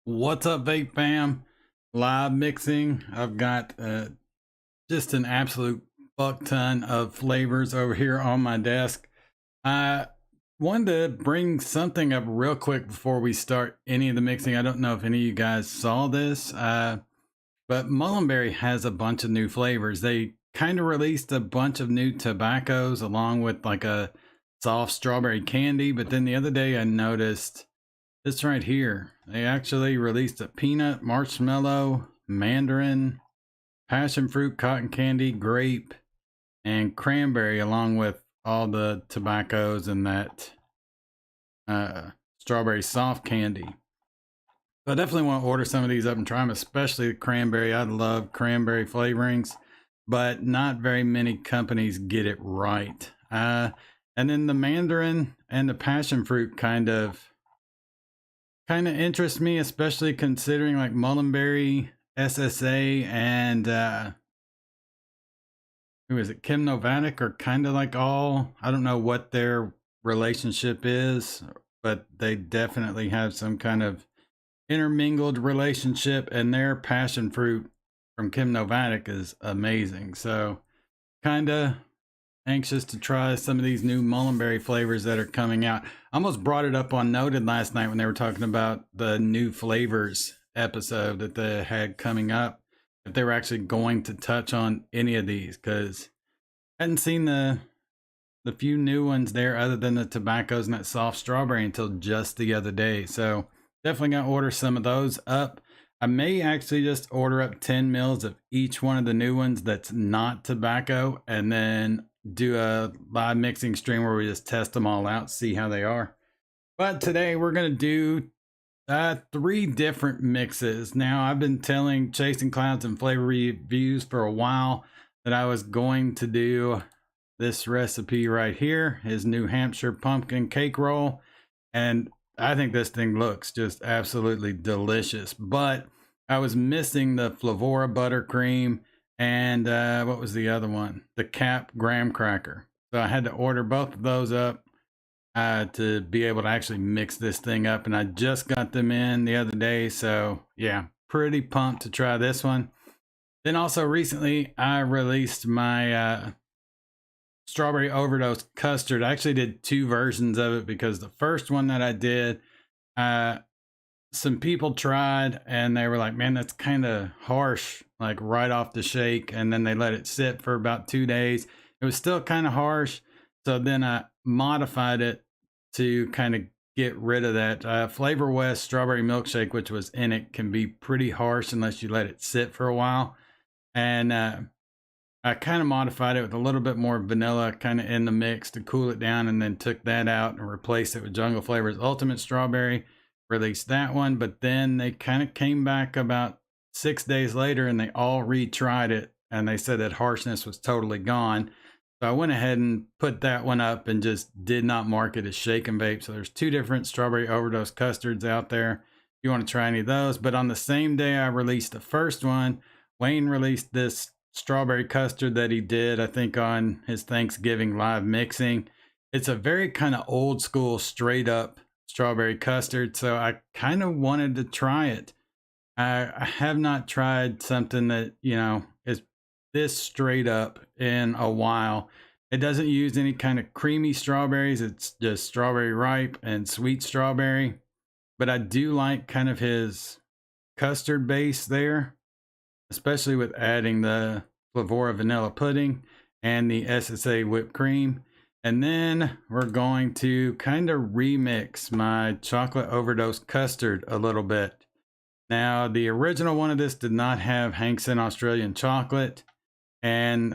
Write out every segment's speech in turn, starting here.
What's up, vape fam? Live mixing. I've got just an absolute fuck ton of flavors over here on my desk. I wanted to bring something up real quick before we start any of the mixing. I don't know if any of you guys saw this, but Mullenberry has a bunch of new flavors. They kind of released a bunch of new tobaccos along with like a soft strawberry candy. But then the other day I noticed this right here. They actually released a peanut, marshmallow, mandarin, passion fruit, cotton candy, grape, and cranberry, along with all the tobaccos and that strawberry soft candy. So I definitely want to order some of these up and try them, especially the cranberry. I love cranberry flavorings, but not very many companies get it right. And then the mandarin and the passion fruit kind of interests me, especially considering like Mullenberry, SSA, and who is it, Kim Novatic are kind of like all, I don't know what their relationship is, but they definitely have some kind of intermingled relationship, and their passion fruit from Kim Novatic is amazing. So kind of anxious to try some of these new Mullenberry flavors that are coming out. I almost brought it up on Noted last night when they were talking about the new flavors episode that they had coming up, if they were actually going to touch on any of these, because I hadn't seen the few new ones there other than the tobaccos and that soft strawberry until just the other day. So definitely gonna order some of those up. I may actually just order up 10 mils of each one of the new ones that's not tobacco, and then do a live mixing stream where we just test them all out, see how they are. But today we're going to do 3 different mixes. Now, I've been telling Chasing Clouds and Flavor Reviews for a while that I was going to do this recipe right here, his new Hampshire Pumpkin Cake Roll. And I think this thing looks just absolutely delicious. But I was missing the Flavora buttercream and what was the other one? The Cap graham cracker. So I had to order both of those up to be able to actually mix this thing up. And I just got them in the other day. So yeah, pretty pumped to try this one. Then also recently I released my Strawberry Overdose Custard. I actually did 2 versions of it because the first one that I did, some people tried and they were like, man, that's kind of harsh, like right off the shake. And then they let it sit for about 2 days. It was still kind of harsh. So then I modified it to kind of get rid of that. Flavor West strawberry milkshake, which was in it, can be pretty harsh unless you let it sit for a while. And I kind of modified it with a little bit more vanilla kind of in the mix to cool it down, and then took that out and replaced it with Jungle Flavors Ultimate Strawberry. Released that one, but then they kind of came back about 6 days later and they all retried it, and they said that harshness was totally gone. So I went ahead and put that one up and just did not mark it as shake and vape. So there's 2 different Strawberry Overdose Custards out there if you want to try any of those. But on the same day I released the first one, Wayne released this Strawberry Custard that he did, I think, on his Thanksgiving live mixing. It's a very kind of old school, straight up strawberry custard, so I kind of wanted to try it. I have not tried something that, you know, is this straight up in a while. It doesn't use any kind of creamy strawberries. It's just strawberry ripe and sweet strawberry. But I do like kind of his custard base there, especially with adding the Flavora vanilla pudding and the SSA whipped cream. And then we're going to kind of remix my Chocolate Overdose Custard a little bit. Now, the original one of this did not have Hankson Australian chocolate, and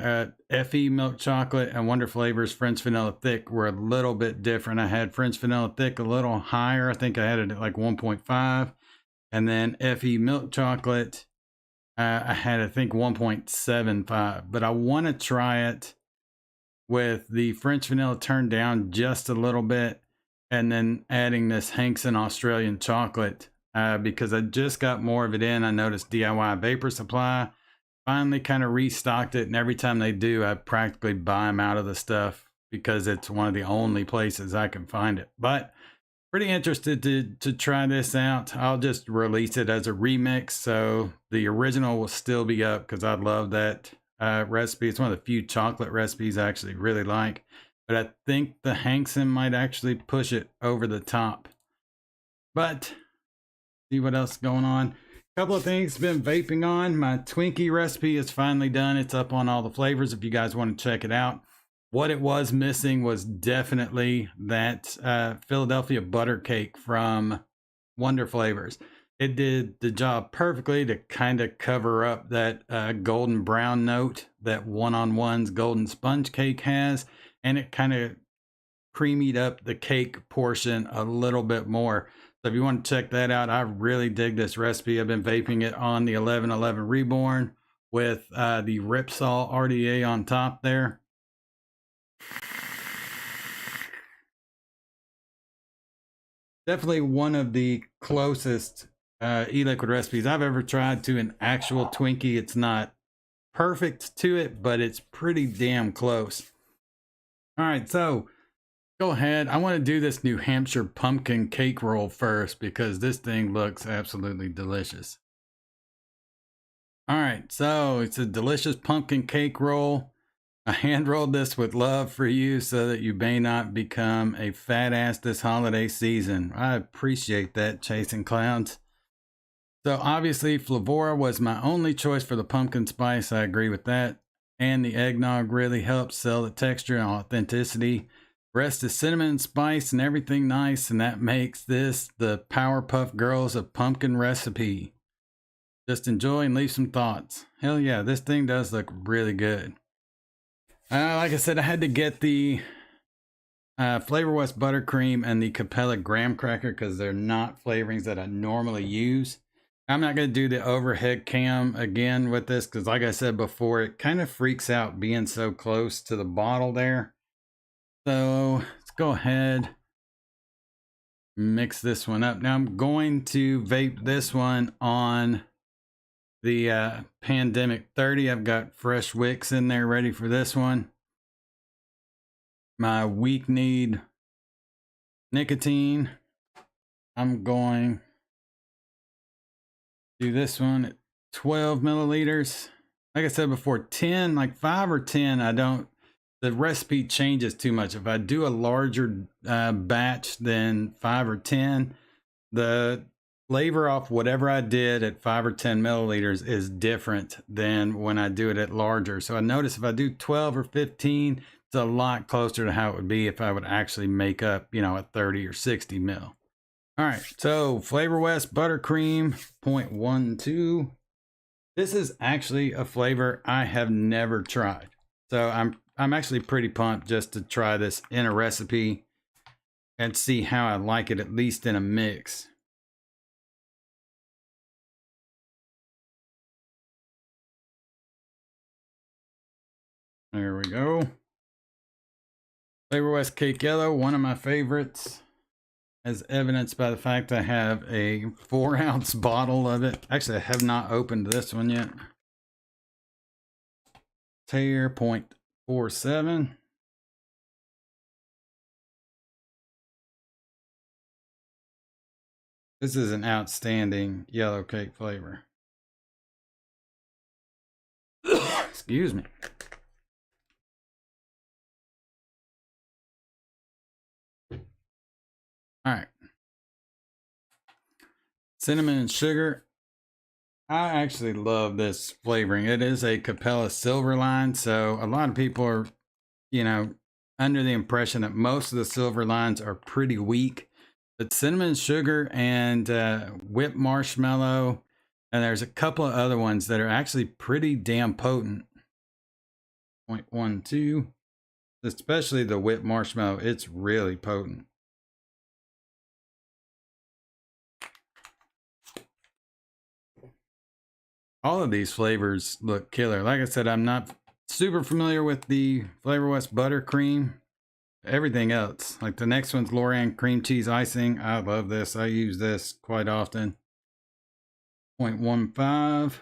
FE milk chocolate and Wonder Flavors French Vanilla Thick were a little bit different. I had French Vanilla Thick a little higher. I think I had it at like 1.5. And then FE milk chocolate, I had, I think, 1.75. But I want to try it with the French vanilla turned down just a little bit, and then adding this Hankson Australian chocolate because I just got more of it in. I noticed DIY Vapor Supply finally kind of restocked it, and every time they do, I practically buy them out of the stuff because it's one of the only places I can find it. But Pretty interested to try this out. I'll just release it as a remix, so the original will still be up because I love that recipe. It's one of the few chocolate recipes I actually really like, but I think the Hankson might actually push it over the top. But see what else is going on. Couple of things been vaping on. My Twinkie recipe is finally done. It's up on all the flavors if you guys want to check it out. What it was missing was definitely that Philadelphia butter cake from Wonder Flavors. It did the job perfectly to kind of cover up that golden brown note that One-on-One's golden sponge cake has, and it kind of creamied up the cake portion a little bit more. So if you want to check that out, I really dig this recipe. I've been vaping it on the 1111 Reborn with the Ripsaw RDA on top there. Definitely one of the closest e-liquid recipes I've ever tried to an actual Twinkie. It's not perfect to it, but it's pretty damn close. All right, so go ahead. I want to do this New Hampshire pumpkin cake roll first because this thing looks absolutely delicious. All right, so it's a delicious pumpkin cake roll. I hand rolled this with love for you so that you may not become a fat ass this holiday season. I appreciate that, Chasing Clouds. So obviously Flavora was my only choice for the pumpkin spice. I agree with that. And the eggnog really helps sell the texture and authenticity. Rest is cinnamon and spice and everything nice, and that makes this the Powerpuff Girls of pumpkin recipe. Just enjoy and leave some thoughts. Hell yeah, this thing does look really good. Like I said, I had to get the Flavor West buttercream and the Capella graham cracker because they're not flavorings that I normally use. I'm not going to do the overhead cam again with this because like I said before, it kind of freaks out being so close to the bottle there. So let's go ahead, mix this one up. Now I'm going to vape this one on the Pandemic 30. I've got fresh wicks in there ready for this one. My weak need nicotine. I'm going to do this one at 12 milliliters. Like I said before, 10, like 5 or 10, the recipe changes too much. If I do a larger batch than 5 or 10, the flavor off whatever I did at 5 or 10 milliliters is different than when I do it at larger. So I notice if I do 12 or 15, it's a lot closer to how it would be if I would actually make up, a 30 or 60 mil. All right, so Flavor West Buttercream 0.12. This is actually a flavor I have never tried. So I'm actually pretty pumped just to try this in a recipe and see how I like it, at least in a mix. There we go. Flavor West Cake Yellow, one of my favorites, as evidenced by the fact I have a 4-ounce bottle of it. Actually, I have not opened this one yet. Tear 0.47. This is an outstanding yellow cake flavor. Excuse me. All right. Cinnamon and sugar. I actually love this flavoring. It is a Capella Silver line, so a lot of people are, under the impression that most of the silver lines are pretty weak. But cinnamon sugar and whipped marshmallow, and there's a couple of other ones that are actually pretty damn potent. 0.12, especially the whipped marshmallow, it's really potent. All of these flavors look killer. Like I said, I'm not super familiar with the Flavor West buttercream. Everything else, like the next one's Lorraine cream cheese icing. I love this. I use this quite often. 0.15.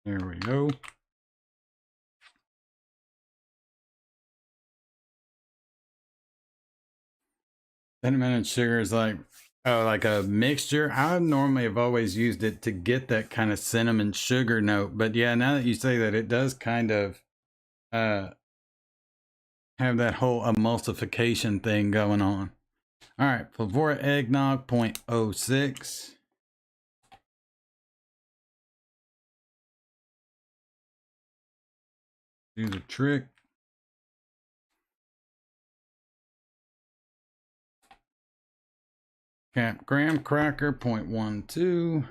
There we go. Cinnamon and sugar is like, oh, like a mixture. I normally have always used it to get that kind of cinnamon sugar note. But yeah, now that you say that, it does kind of uh, have that whole emulsification thing going on. All right, Flavora Eggnog 0.06. Do the trick. Cap Graham Cracker 0.12.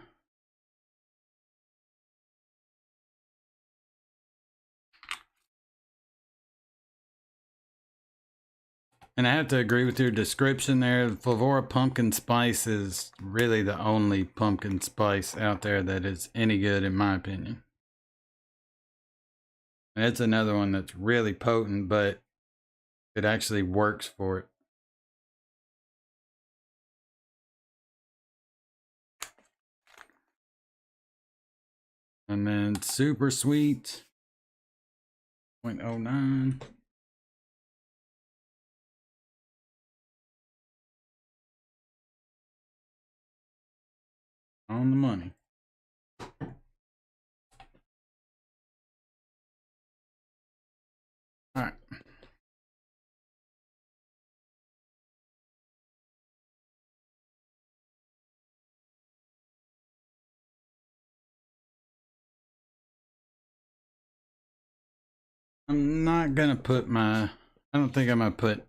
And I have to agree with your description there. Flavora Pumpkin Spice is really the only pumpkin spice out there that is any good, in my opinion. And it's another one that's really potent, but it actually works for it. And then Super Sweet 0.09. On the money. All right. I'm not gonna put I don't think I'm gonna put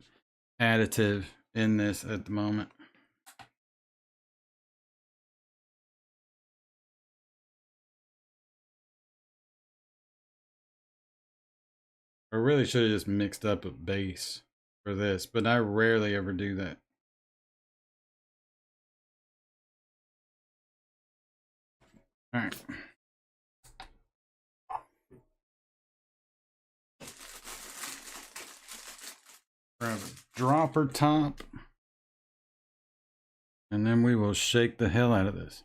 additive in this at the moment. I really should have just mixed up a base for this, but I rarely ever do that. All right. Grab a dropper top. And then we will shake the hell out of this.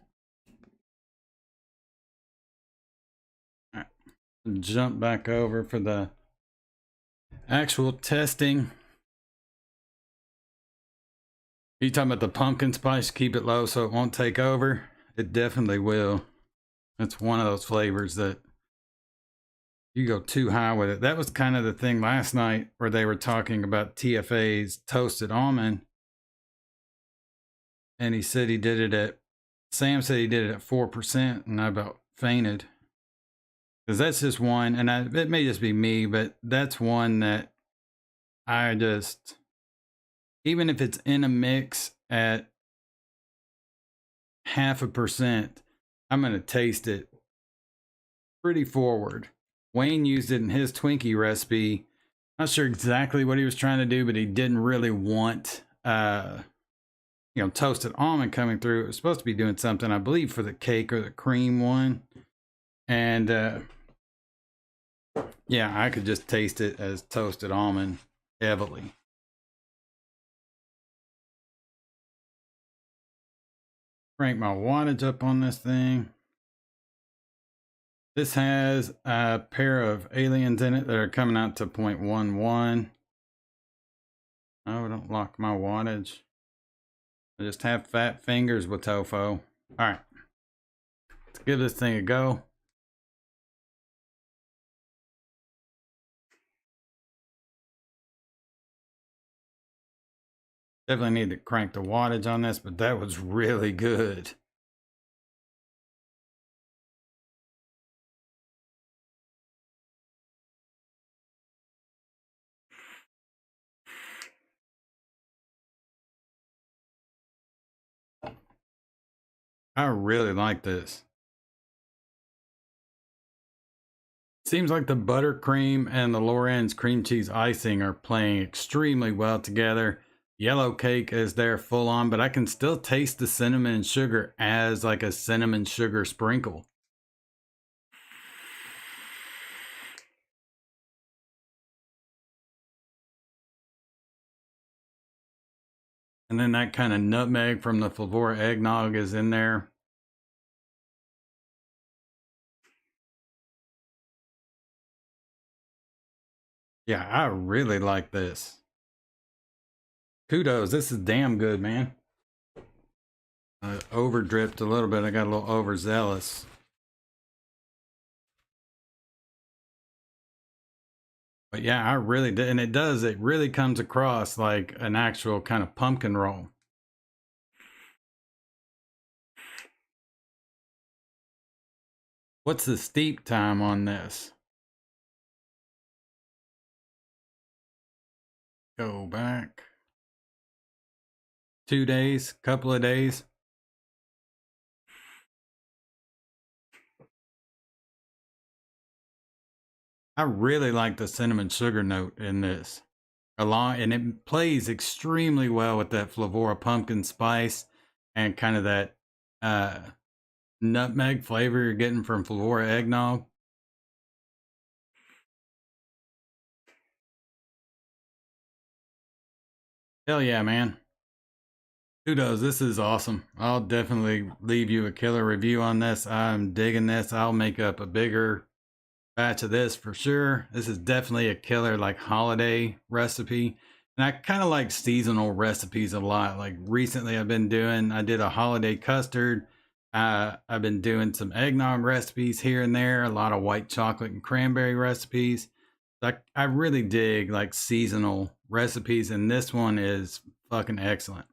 All right. Jump back over for the actual testing. You talking about the pumpkin spice? Keep it low so it won't take over. It definitely will. It's one of those flavors that you go too high with it. That was kind of the thing last night where they were talking about TFA's toasted almond. And he said he did it at, Sam said he did it at 4%, and I about fainted. Because that's just one, and it may just be me, but that's one that I just, even if it's in a mix at 0.5%, I'm going to taste it pretty forward. Wayne used it in his Twinkie recipe. Not sure exactly what he was trying to do, but he didn't really want, toasted almond coming through. It was supposed to be doing something, I believe, for the cake or the cream one. And yeah, I could just taste it as toasted almond heavily. Crank my wattage up on this thing. This has a pair of aliens in it that are coming out to 0.11. Oh, don't lock my wattage. I just have fat fingers with tofu. All right, let's give this thing a go. Definitely need to crank the wattage on this, but that was really good. I really like this. Seems like the buttercream and the Lorenz cream cheese icing are playing extremely well together. Yellow cake is there full on, but I can still taste the cinnamon and sugar as like a cinnamon sugar sprinkle. And then that kind of nutmeg from the Flavora eggnog is in there. Yeah, I really like this. Kudos. This is damn good, man. Over dripped a little bit. I got a little overzealous. But yeah, I really did. And it really comes across like an actual kind of pumpkin roll. What's the steep time on this? Go back. 2 days, couple of days. I really like the cinnamon sugar note in this. And it plays extremely well with that Flavora pumpkin spice and kind of that nutmeg flavor you're getting from Flavora eggnog. Hell yeah, man. Kudos, this is awesome. I'll definitely leave you a killer review on this. I'm digging this. I'll make up a bigger batch of this for sure. This is definitely a killer like holiday recipe. And I kind of like seasonal recipes a lot. Like recently I did a holiday custard. I've been doing some eggnog recipes here and there, a lot of white chocolate and cranberry recipes. I really dig like seasonal recipes, and this one is fucking excellent.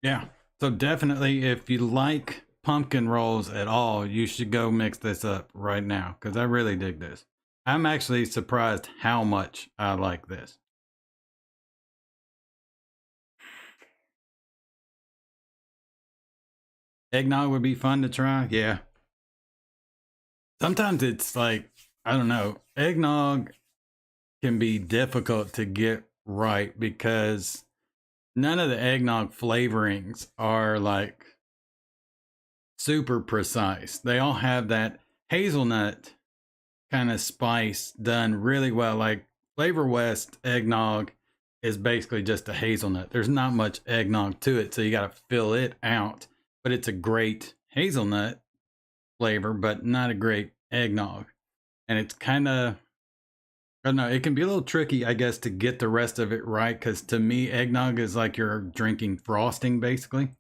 Yeah. So definitely, if you like pumpkin rolls at all, you should go mix this up right now because I really dig this. I'm actually surprised how much I like this. Eggnog would be fun to try. Yeah. Sometimes it's like, I don't know, eggnog can be difficult to get right because none of the eggnog flavorings are like super precise. They all have that hazelnut kind of spice done really well. Like Flavor West eggnog is basically just a hazelnut. There's not much eggnog to it, so you got to fill it out. But it's a great hazelnut flavor, but not a great eggnog. And it's kind of, I don't know, it can be a little tricky, I guess, to get the rest of it right. Because to me, eggnog is like you're drinking frosting, basically.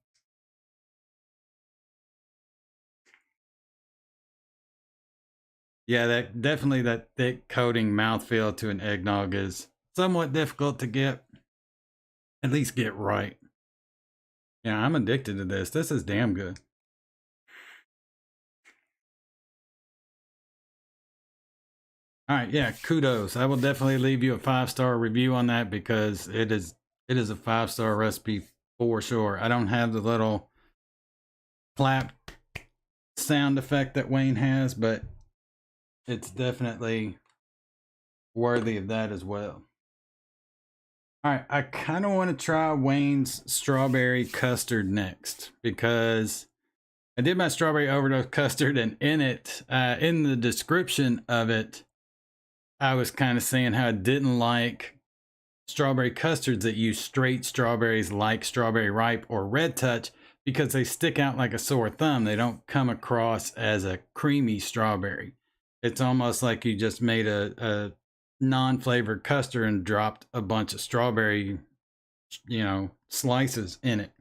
Yeah, that definitely that thick coating mouthfeel to an eggnog is somewhat difficult to get, at least get right. Yeah, I'm addicted to this. This is damn good. All right, yeah, kudos. I will definitely leave you a 5-star review on that because it is a 5-star recipe for sure. I don't have the little clap sound effect that Wayne has, but it's definitely worthy of that as well. All right, I kind of want to try Wayne's Strawberry Custard next because I did my Strawberry Overdose Custard, and in it, in the description of it, I was kind of saying how I didn't like strawberry custards that use straight strawberries like Strawberry Ripe or Red Touch because they stick out like a sore thumb. They don't come across as a creamy strawberry. It's almost like you just made a non-flavored custard and dropped a bunch of strawberry, slices in it.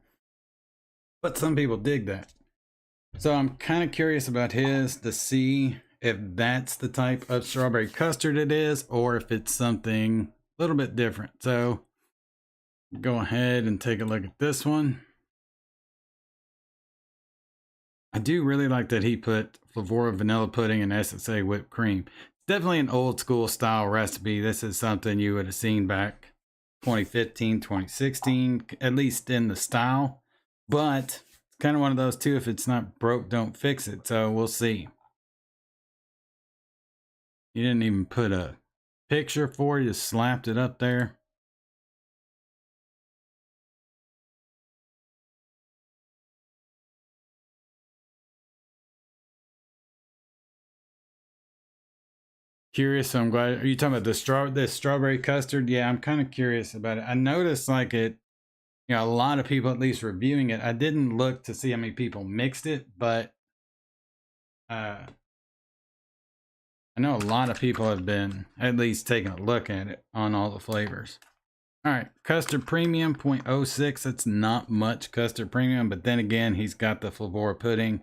But some people dig that. So I'm kind of curious about his to see if that's the type of strawberry custard it is or if it's something a little bit different. So go ahead and take a look at this one. I do really like that he put Flavora vanilla pudding and SSA whipped cream. It's definitely an old school style recipe. This is something you would have seen back 2015, 2016, at least in the style. But it's kind of one of those too. If it's not broke, don't fix it. So we'll see. You didn't even put a picture for it, you just slapped it up there. Curious, so I'm glad. Are you talking about this strawberry custard? Yeah, I'm kind of curious about it. I noticed like it, a lot of people at least reviewing it. I didn't look to see how many people mixed it, but I know a lot of people have been at least taking a look at it on all the flavors. All right, Custard Premium 0.06. That's not much Custard Premium, but then again, he's got the Flavora Pudding,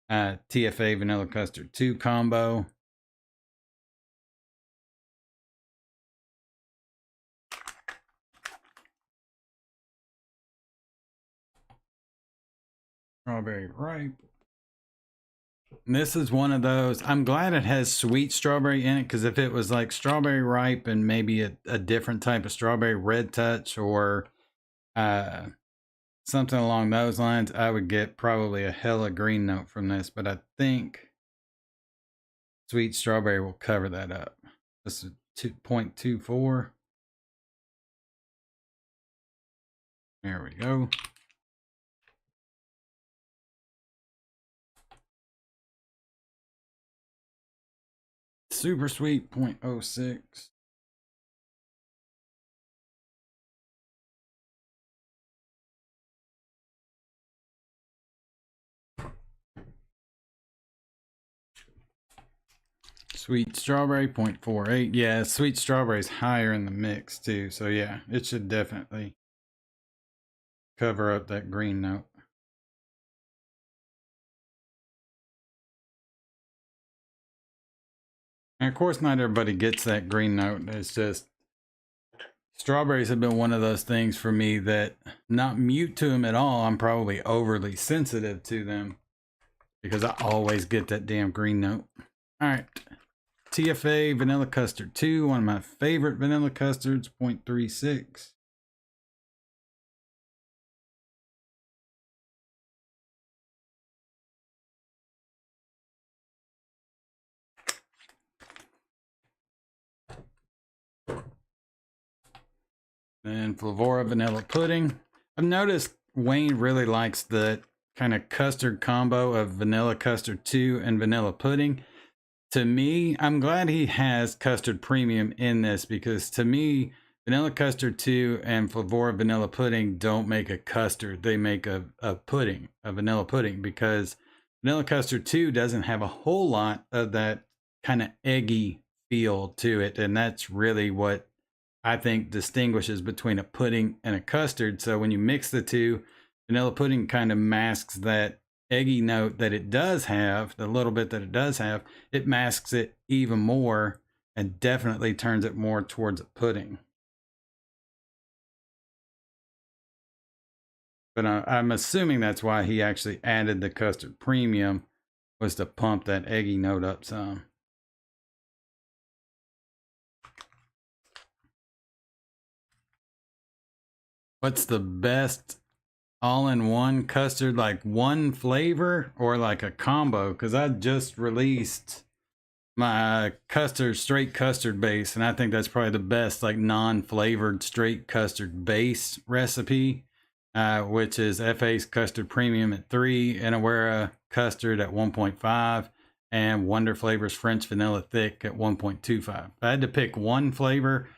TFA Vanilla Custard 2 combo. Strawberry Ripe. And this is one of those, I'm glad it has sweet strawberry in it, because if it was like Strawberry Ripe and maybe a different type of strawberry, Red Touch or something along those lines, I would get probably a hella green note from this, but I think sweet strawberry will cover that up. This is 2.24. There we go. Super sweet 0.06. Sweet strawberry 0.48. Yeah, sweet strawberry is higher in the mix too. So yeah, it should definitely cover up that green note. And of course, not everybody gets that green note. It's just strawberries have been one of those things for me that, not mute to them at all, I'm probably overly sensitive to them because I always get that damn green note. All right, TFA Vanilla Custard 2, one of my favorite vanilla custards, 0.36. And Flavora Vanilla Pudding. I've noticed Wayne really likes the kind of custard combo of Vanilla Custard 2 and Vanilla Pudding. To me, I'm glad he has Custard Premium in this, because to me, Vanilla Custard 2 and Flavora Vanilla Pudding don't make a custard. They make a pudding, a vanilla pudding, because Vanilla Custard 2 doesn't have a whole lot of that kind of eggy feel to it. And that's really what I think distinguishes between a pudding and a custard. So when you mix the two, vanilla pudding kind of masks that eggy note that it does have, the little bit that it does have, it masks it even more and definitely turns it more towards a pudding. But I'm assuming that's why he actually added the Custard Premium, was to pump that eggy note up some. What's the best all-in-one custard, like one flavor or like a combo? Because I just released my custard, straight custard base, and I think that's probably the best like non-flavored straight custard base recipe, which is FA's Custard Premium at 3, Inawera Custard at 1.5, and Wonder Flavors French Vanilla Thick at 1.25. If I had to pick one flavor,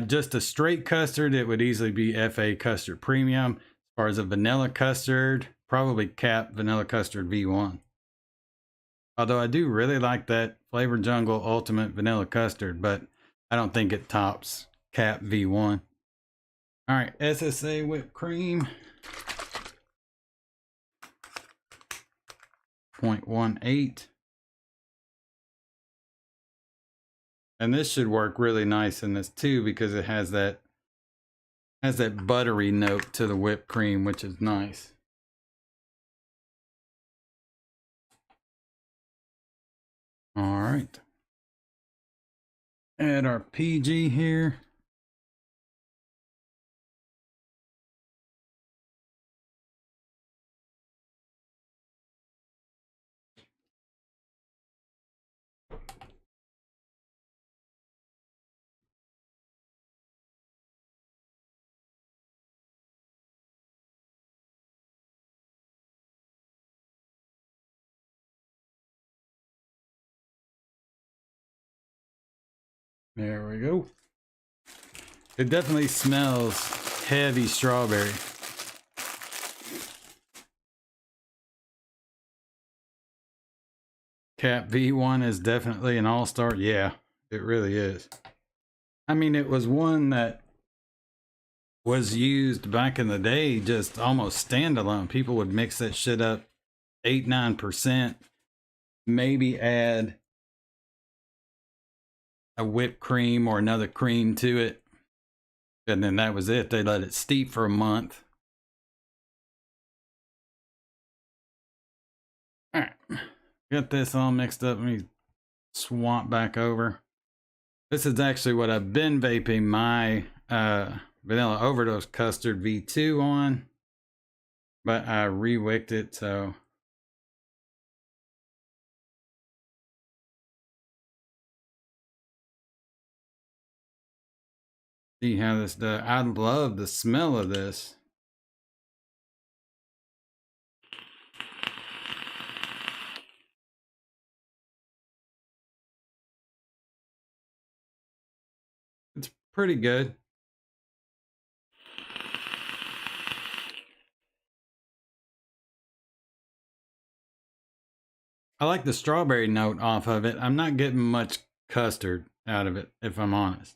just a straight custard, it would easily be FA Custard Premium. As far as a vanilla custard, probably Cap Vanilla Custard V1. Although I do really like that Flavor Jungle Ultimate Vanilla Custard, but I don't think it tops Cap V1. All right, SSA Whipped Cream. 0.18. And this should work really nice in this too, because it has that buttery note to the whipped cream, which is nice. All right. Add our PG here. There we go. It definitely smells heavy strawberry. Cap V1 is definitely an all-star. Yeah, it really is. I mean, it was one that was used back in the day, just almost standalone. People would mix that shit up 8-9%, maybe add a whipped cream or another cream to it, and then that was it. They let it steep for a month. All right, got this all mixed up. Let me swamp back over. This is actually what I've been vaping my Vanilla Overdose Custard V2 on, but I re-wicked it, so see how this does. I love the smell of this. It's pretty good. I like the strawberry note off of it. I'm not getting much custard out of it, if I'm honest.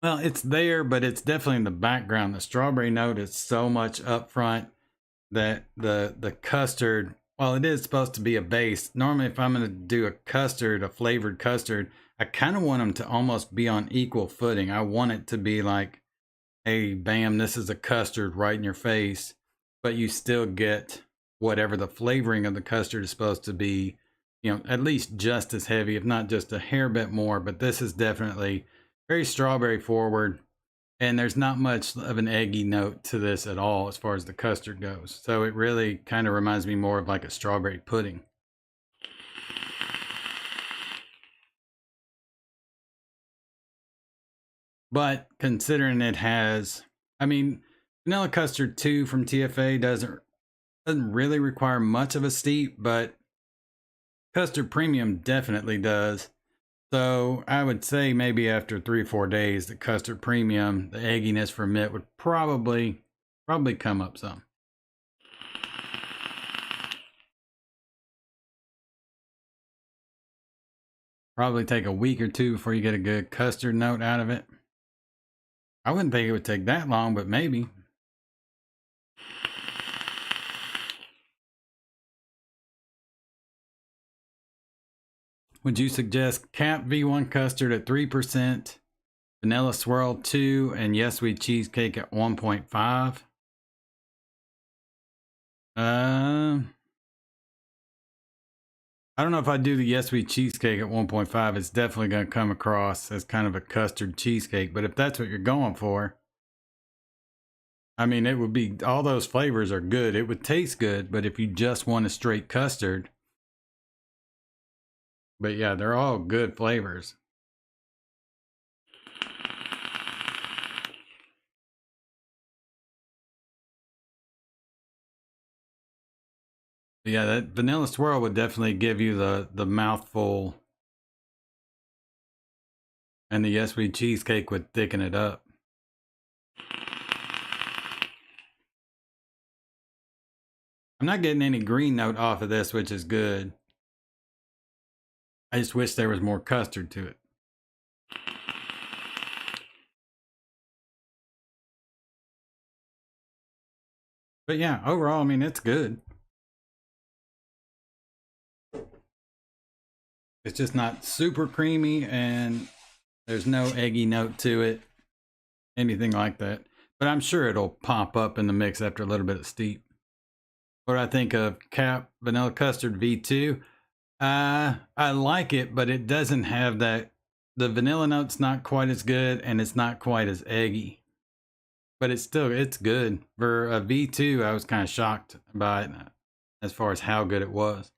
Well, it's there, but it's definitely in the background. The strawberry note is so much up front that the custard, while it is supposed to be a base, normally if I'm going to do a custard, a flavored custard, I kind of want them to almost be on equal footing. I want it to be like, hey, bam, this is a custard right in your face, but you still get whatever the flavoring of the custard is supposed to be, you know, at least just as heavy, if not just a hair bit more. But this is definitely very strawberry forward, and there's not much of an eggy note to this at all as far as the custard goes. So it really kind of reminds me more of like a strawberry pudding. But considering it has, I mean, Vanilla Custard 2 from TFA doesn't really require much of a steep, but Custard Premium definitely does. So I would say maybe after 3 or 4 days, the Custard Premium, the egginess from it would probably come up some. Probably take a week or two before you get a good custard note out of it. I wouldn't think it would take that long, but maybe. Would you suggest Cap V1 Custard at 3%, Vanilla Swirl 2, and Yes Sweet Cheesecake at 1.5? I don't know if I do the Yes Sweet Cheesecake at 1.5. It's definitely going to come across as kind of a custard cheesecake. But if that's what you're going for, I mean, it would be, all those flavors are good. It would taste good, but if you just want a straight custard, but yeah, they're all good flavors. But yeah, that Vanilla Swirl would definitely give you the mouthful, and the Yes Sweet Cheesecake would thicken it up. I'm not getting any green note off of this, which is good. I just wish there was more custard to it. But yeah, overall, I mean, it's good. It's just not super creamy, and there's no eggy note to it, anything like that. But I'm sure it'll pop up in the mix after a little bit of steep. What do I think of Cap Vanilla Custard V2? I like it, but it doesn't have that. The vanilla note's not quite as good, and it's not quite as eggy. But it's good. For a V2, I was kind of shocked by it as far as how good it was.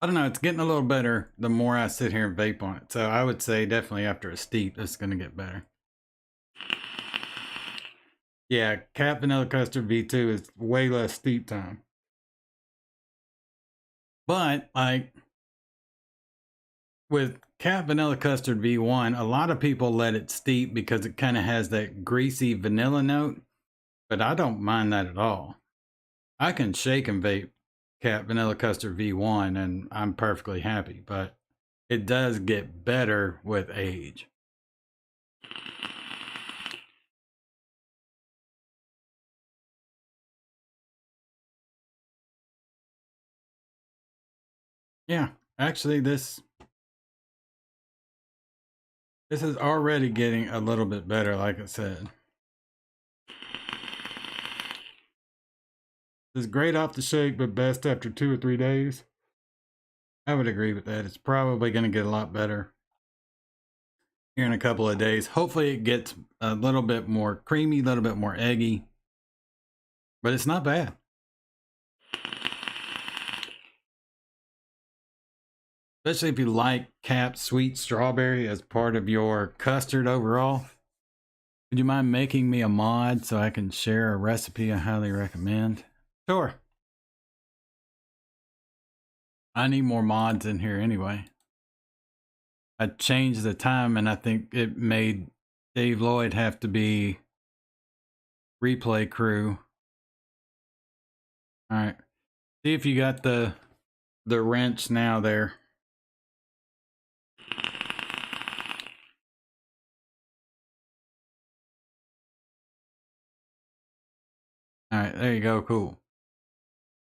I don't know, it's getting a little better the more I sit here and vape on it. So I would say definitely after a steep, it's going to get better. Yeah, Cap Vanilla Custard V2 is way less steep time. But, like, with Cat Vanilla Custard V1, a lot of people let it steep because it kind of has that greasy vanilla note, but I don't mind that at all. I can shake and vape Cat Vanilla Custard V1 and I'm perfectly happy, but it does get better with age. Yeah, actually this is already getting a little bit better, like I said. It's great off the shake, but best after 2 or 3 days. I would agree with that. It's probably going to get a lot better here in a couple of days. Hopefully it gets a little bit more creamy, a little bit more eggy, but it's not bad. Especially if you like capped sweet strawberry as part of your custard overall. Would you mind making me a mod so I can share a recipe I highly recommend? Sure. I need more mods in here anyway. I changed the time and I think it made Dave Lloyd have to be replay crew. All right. See if you got the wrench now there. All right, there you go. Cool.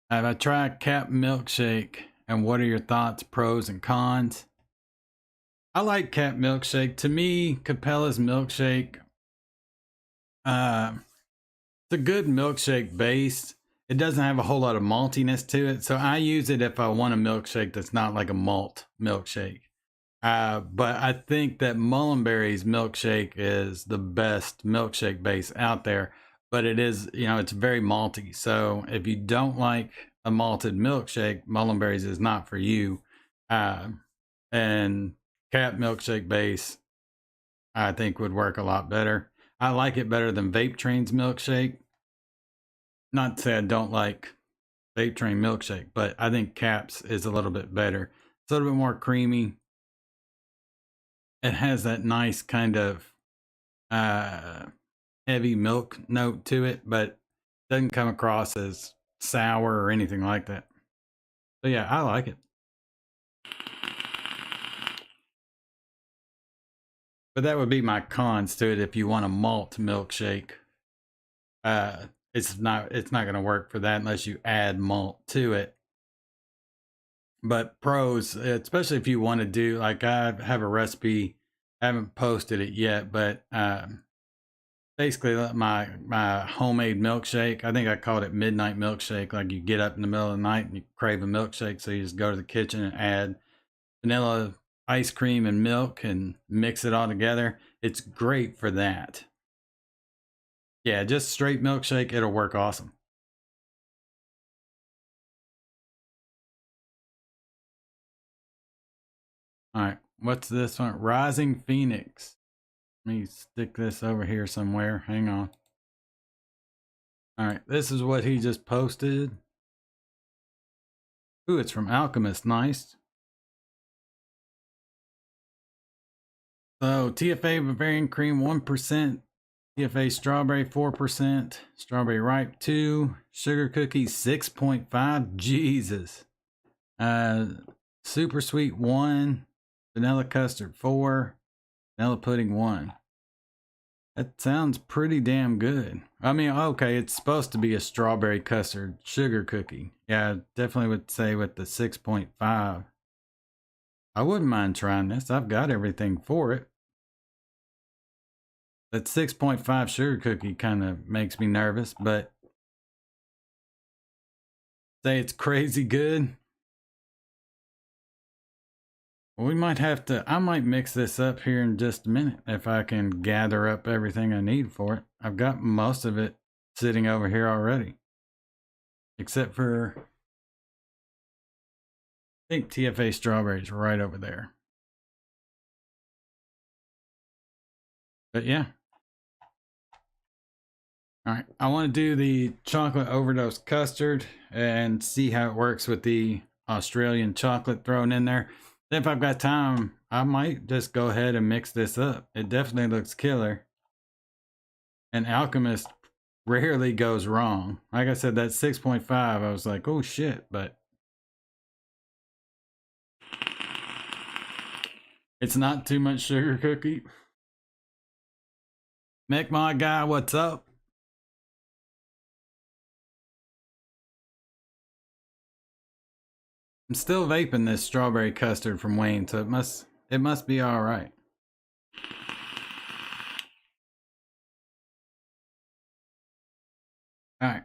Have I tried Cap Milkshake and what are your thoughts, pros and cons? I like Cap Milkshake. To me, Capella's milkshake, it's a good milkshake base. It doesn't have a whole lot of maltiness to it, so I use it if I want a milkshake that's not like a malt milkshake. But I think that Mullenberry's milkshake is the best milkshake base out there. But it is, you know, it's very malty. So if you don't like a malted milkshake, Mullenberry's is not for you. And Cap milkshake base, I think would work a lot better. I like it better than Vape Train's milkshake. Not to say I don't like Vape Train milkshake, but I think Cap's is a little bit better. It's a little bit more creamy. It has that nice kind of heavy milk note to it, but doesn't come across as sour or anything like that. So yeah, I like it. But that would be my cons to it. If you want a malt milkshake, it's not going to work for that unless you add malt to it. But pros, especially if you want to do, like I have a recipe, I haven't posted it yet, but basically my homemade milkshake. I think I called it midnight milkshake. Like you get up in the middle of the night and you crave a milkshake, so you just go to the kitchen and add vanilla ice cream and milk and mix it all together. It's great for that. Yeah, just straight milkshake, it'll work awesome. All right, what's this one? Rising Phoenix. Let me stick this over here somewhere. Hang on. All right, this is what he just posted. Ooh, it's from Alchemist. Nice. So TFA Bavarian Cream 1%, TFA Strawberry 4%, Strawberry Ripe 2, Sugar Cookies 6.5. Jesus. Super Sweet 1, Vanilla Custard 4, Vanilla Pudding 1. That sounds pretty damn good. I mean, okay, it's supposed to be a strawberry custard sugar cookie. Yeah, I definitely would say with the 6.5. I wouldn't mind trying this. I've got everything for it. That 6.5 sugar cookie kind of makes me nervous, but say it's crazy good. Well, we might have to, I might mix this up here in just a minute if I can gather up everything I need for it. I've got most of it sitting over here already. Except for, I think TFA Strawberry's right over there. But yeah. All right, I want to do the Chocolate Overdose Custard and see how it works with the Australian chocolate thrown in there. If I've got time, I might just go ahead and mix this up. It definitely looks killer. And Alchemist rarely goes wrong. Like I said, that 6.5, I was like, oh shit, but it's not too much sugar cookie. Mick, my guy, what's up? I'm still vaping this strawberry custard from Wayne, so it must be all right. All right.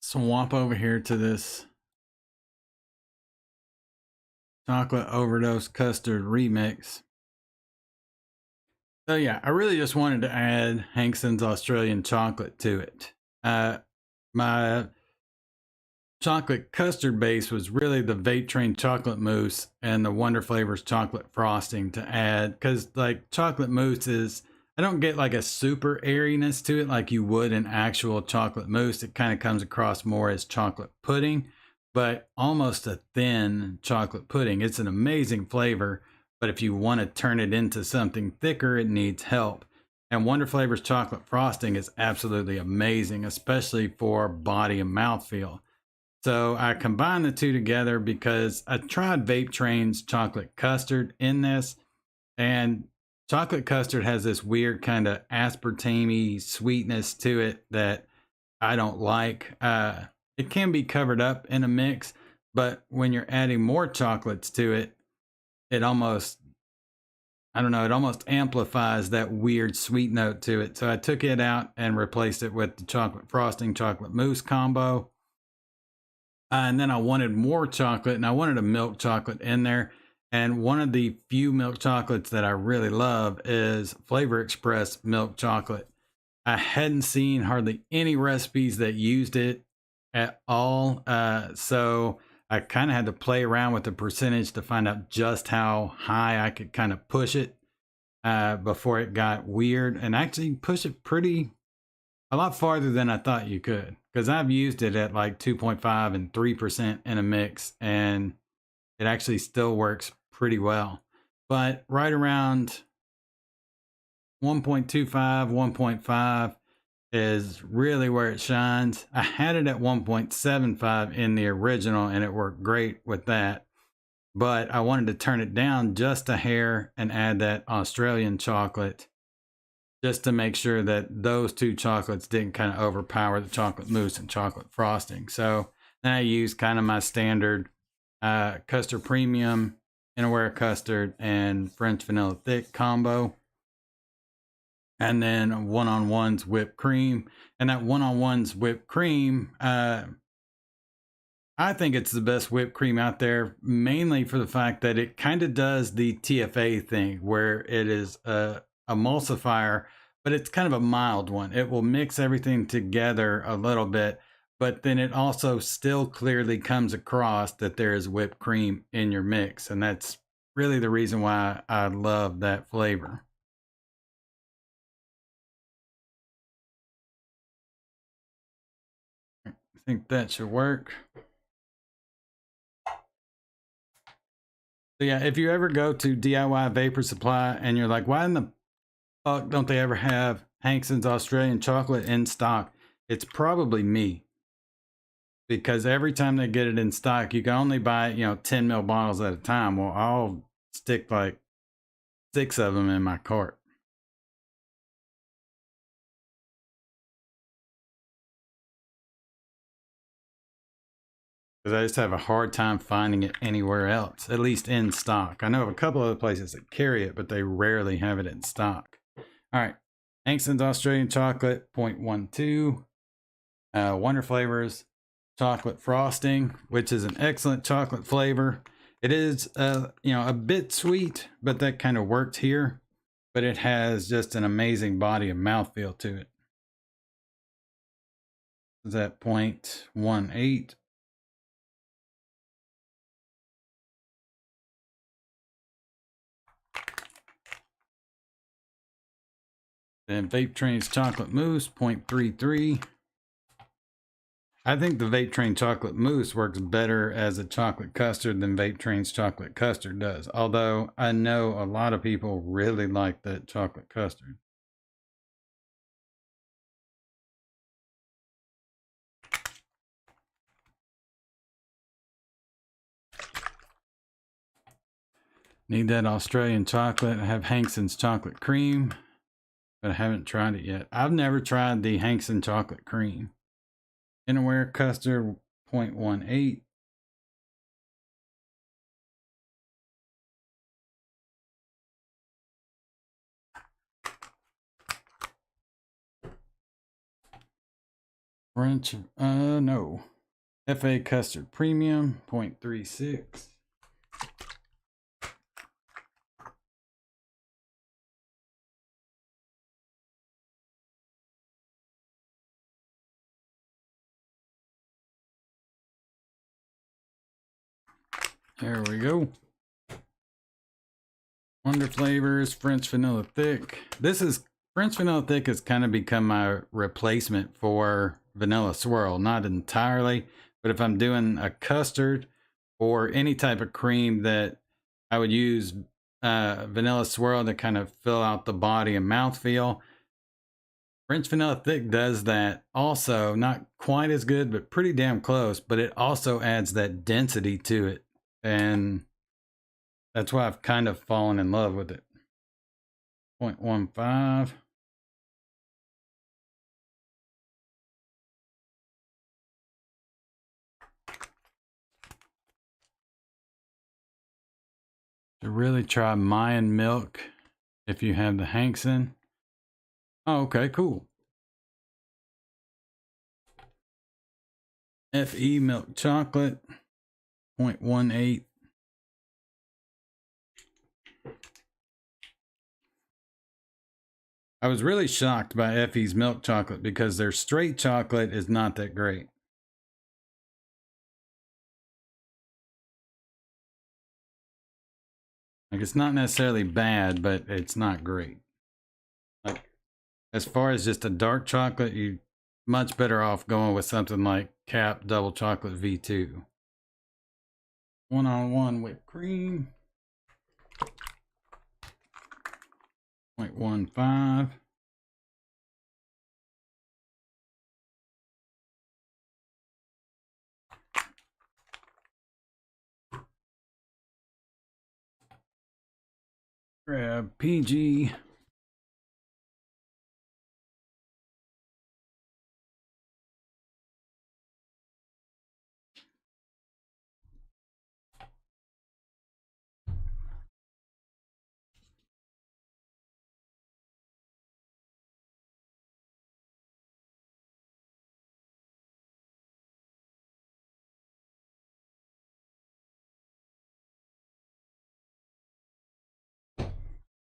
Swap over here to this Chocolate Overdose Custard remix. So yeah, I really just wanted to add Hankson's Australian chocolate to it. My chocolate custard base was really the Vape Train chocolate mousse and the Wonder Flavors chocolate frosting to add, because like chocolate mousse is, I don't get like a super airiness to it like you would in actual chocolate mousse. It kind of comes across more as chocolate pudding, but almost a thin chocolate pudding. It's an amazing flavor, but if you want to turn it into something thicker, it needs help. And Wonder Flavors chocolate frosting is absolutely amazing, especially for body and mouthfeel. So I combined the two together because I tried Vape Train's chocolate custard in this, and chocolate custard has this weird kind of aspartame sweetness to it that I don't like. It can be covered up in a mix, but when you're adding more chocolates to it, it almost, I don't know, it almost amplifies that weird sweet note to it. So I took it out and replaced it with the chocolate frosting, chocolate mousse combo. And then I wanted more chocolate, and I wanted a milk chocolate in there. And one of the few milk chocolates that I really love is Flavor Express milk chocolate. I hadn't seen hardly any recipes that used it at all. So I kind of had to play around with the percentage to find out just how high I could kind of push it before it got weird, and actually push it a lot farther than I thought you could, because I've used it at like 2.5 and 3% in a mix, and it actually still works pretty well. But right around 1.25, 1.5 is really where it shines. I had it at 1.75 in the original, and it worked great with that. But I wanted to turn it down just a hair and add that Australian chocolate, just to make sure that those two chocolates didn't kind of overpower the chocolate mousse and chocolate frosting. So then I used kind of my standard custard premium, Innerware custard, and French vanilla thick combo. And then one-on-one's whipped cream. And that one-on-one's whipped cream, I think it's the best whipped cream out there, mainly for the fact that it kind of does the TFA thing, where it is a emulsifier, but it's kind of a mild one. It will mix everything together a little bit, but then it also still clearly comes across that there is whipped cream in your mix. And that's really the reason why I love that flavor. I think that should work. So yeah, if you ever go to DIY Vapor Supply and you're like, why in the fuck don't they ever have Hankson's Australian chocolate in stock? It's probably me, because every time they get it in stock, you can only buy, 10 ml bottles at a time. Well, I'll stick like 6 of them in my cart. Because I just have a hard time finding it anywhere else, at least in stock. I know of a couple other places that carry it, but they rarely have it in stock. All right, Hankson's Australian chocolate, 0.12. Wonder Flavors chocolate frosting, which is an excellent chocolate flavor. It is, a bit sweet, but that kind of worked here. But it has just an amazing body of mouthfeel to it. Is that 0.18? Then Vape Train's chocolate mousse, 0.33. I think the Vape Train chocolate mousse works better as a chocolate custard than Vape Train's chocolate custard does. Although I know a lot of people really like that chocolate custard. Need that Australian chocolate. I have Hankson's chocolate cream, but I haven't tried it yet. I've never tried the Hankson chocolate cream. Innerware custard 0.18. French, no. FA custard premium 0.36. There we go. Wonder Flavors, French Vanilla Thick. French Vanilla Thick has kind of become my replacement for Vanilla Swirl. Not entirely, but if I'm doing a custard or any type of cream that I would use Vanilla Swirl to kind of fill out the body and mouthfeel. French Vanilla Thick does that also. Not quite as good, but pretty damn close. But it also adds that density to it. And that's why I've kind of fallen in love with it. 0.15. To really try Mayan milk if you have the Hankson. Oh, okay, cool. FE milk chocolate 0.18. I was really shocked by FE's milk chocolate because their straight chocolate is not that great. Like, it's not necessarily bad, but it's not great. Like, as far as just a dark chocolate, you're much better off going with something like Cap Double Chocolate V2. 1-on-1 whipped cream. 0.15. Grab PG.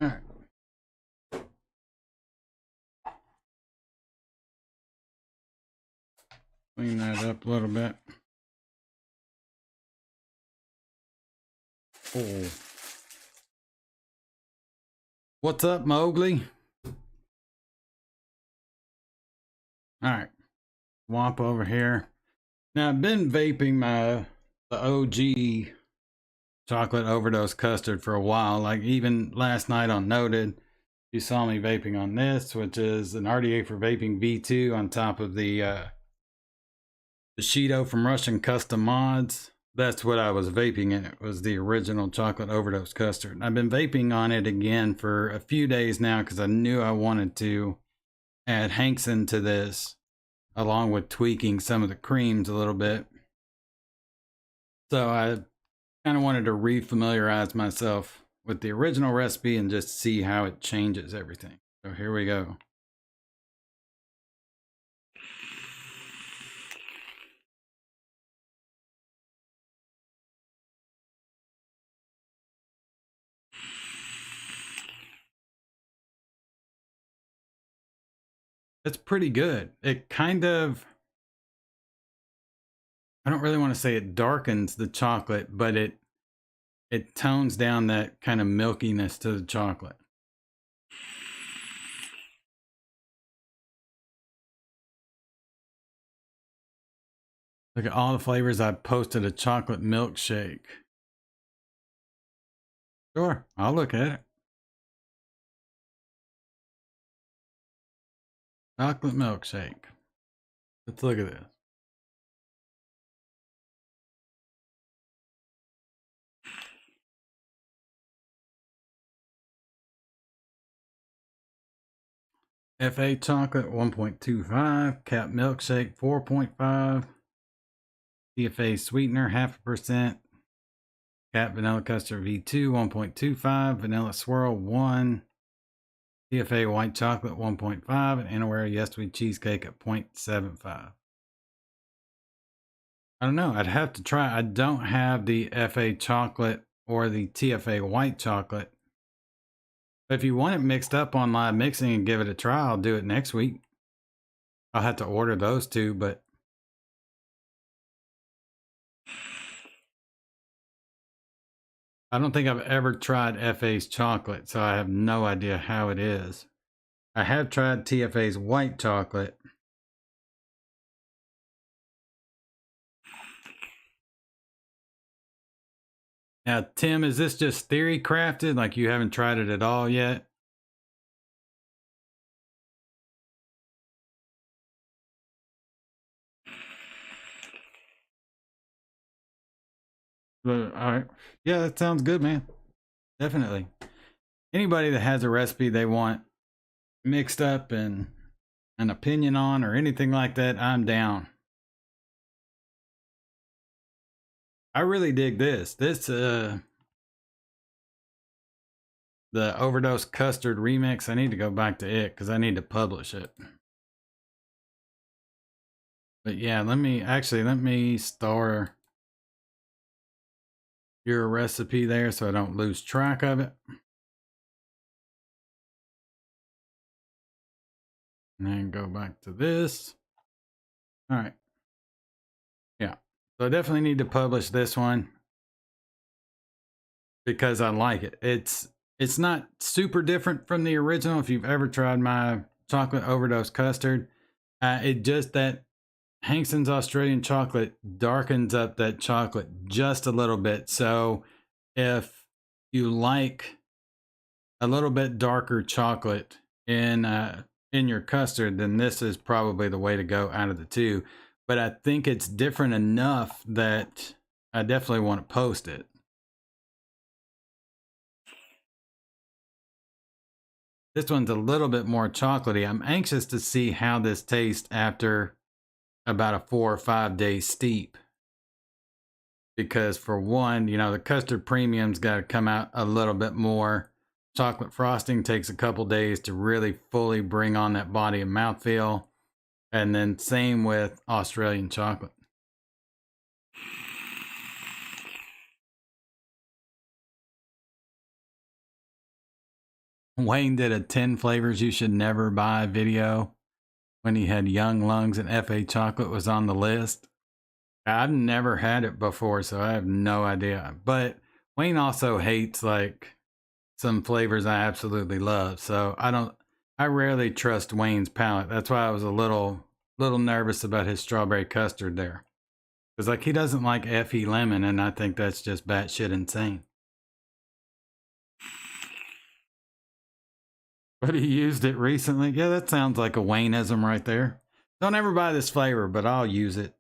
All right. Clean that up a little bit. Oh. What's up, Mowgli? All right. Swamp over here. Now, I've been vaping the OG Chocolate Overdose Custard for a while. Like, even last night on Noted, you saw me vaping on this, which is an RDA for Vaping V2 on top of the Shido from Russian Custom Mods. That's what I was vaping in. It was the original Chocolate Overdose Custard. I've been vaping on it again for a few days now because I knew I wanted to add Hankson to this, along with tweaking some of the creams a little bit. So I kind of wanted to refamiliarize myself with the original recipe and just see how it changes everything. So here we go. It's pretty good. It kind of, I don't really want to say it darkens the chocolate, but it tones down that kind of milkiness to the chocolate. Look at all the flavors. I posted a chocolate milkshake. Sure, I'll look at it. Chocolate milkshake. Let's look at this. FA chocolate 1.25, cap milkshake 4.5, CFA sweetener 0.5%, cap vanilla custard V2 1.25, vanilla swirl 1, CFA white chocolate 1.5, and Anywhere Yes Sweet cheesecake at 0.75. I don't know. I'd have to try. I don't have the FA chocolate or the TFA white chocolate. But if you want it mixed up on live mixing and give it a try, I'll do it next week. I'll have to order those two, but I don't think I've ever tried FA's chocolate, so I have no idea how it is. I have tried TFA's white chocolate. Now, Tim, is this just theory crafted? Like you haven't tried it at all yet? All right. Yeah, that sounds good, man. Definitely. Anybody that has a recipe they want mixed up and an opinion on or anything like that, I'm down. I really dig this. The Overdose Custard remix. I need to go back to it because I need to publish it. But yeah, let me store your recipe there so I don't lose track of it. And then go back to this. All right. Yeah. So I definitely need to publish this one because I like it. It's not super different from the original. If you've ever tried my Chocolate Overdose Custard, it just that Hankson's Australian chocolate darkens up that chocolate just a little bit. So if you like a little bit darker chocolate in your custard, then this is probably the way to go out of the two. But I think it's different enough that I definitely want to post it. This one's a little bit more chocolatey. I'm anxious to see how this tastes after about a 4 or 5 day steep. Because for one, you know, the custard premium's got to come out a little bit more. Chocolate frosting takes a couple days to really fully bring on that body and mouthfeel. And then same with Australian chocolate. Wayne did a 10 flavors you should never buy video when he had Young Lungs and FA chocolate was on the list. I've never had it before, so I have no idea. But Wayne also hates like some flavors I absolutely love. So I rarely trust Wayne's palate. That's why I was a little nervous about his strawberry custard there. Because like he doesn't like FE lemon, and I think that's just batshit insane. But he used it recently. Yeah, that sounds like a Wayneism right there. Don't ever buy this flavor, but I'll use it.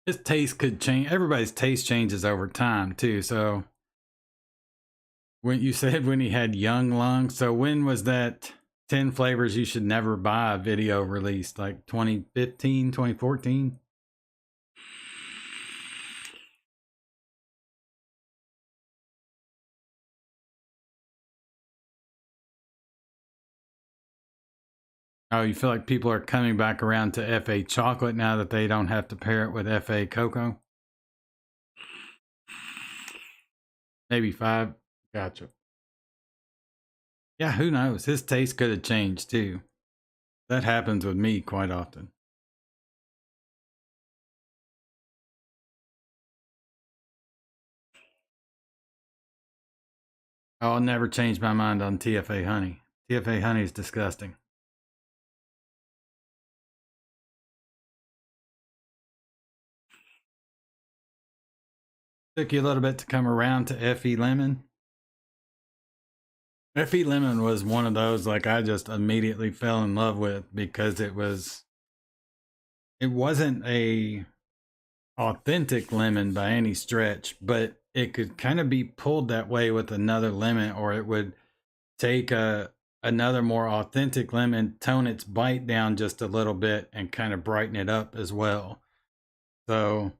His taste could change. Everybody's taste changes over time too. So when you said when he had Young Lungs, so when was that 10 flavors you should never buy video released? Like 2015, 2014? Oh, you feel like people are coming back around to FA chocolate now that they don't have to pair it with FA cocoa? Maybe 5. Gotcha. Yeah, who knows? His taste could have changed too. That happens with me quite often. I'll never change my mind on TFA honey. TFA honey is disgusting. Took you a little bit to come around to FE Lemon. FE Lemon was one of those like I just immediately fell in love with because it wasn't a authentic lemon by any stretch, but it could kind of be pulled that way with another lemon, or it would take another more authentic lemon, tone its bite down just a little bit, and kind of brighten it up as well. So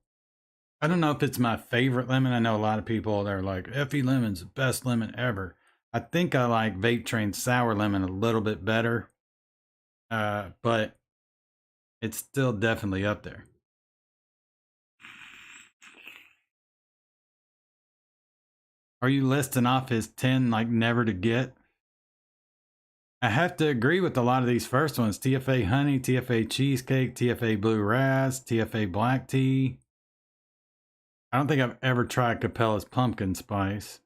I don't know if it's my favorite lemon. I know a lot of people that are like, FE Lemon's the best lemon ever. I think I like Vape Train Sour Lemon a little bit better, but it's still definitely up there. Are you listing off his 10 like never to get? I have to agree with a lot of these first ones. TFA Honey, TFA Cheesecake, TFA Blue Raz, TFA Black Tea. I don't think I've ever tried Capella's Pumpkin Spice.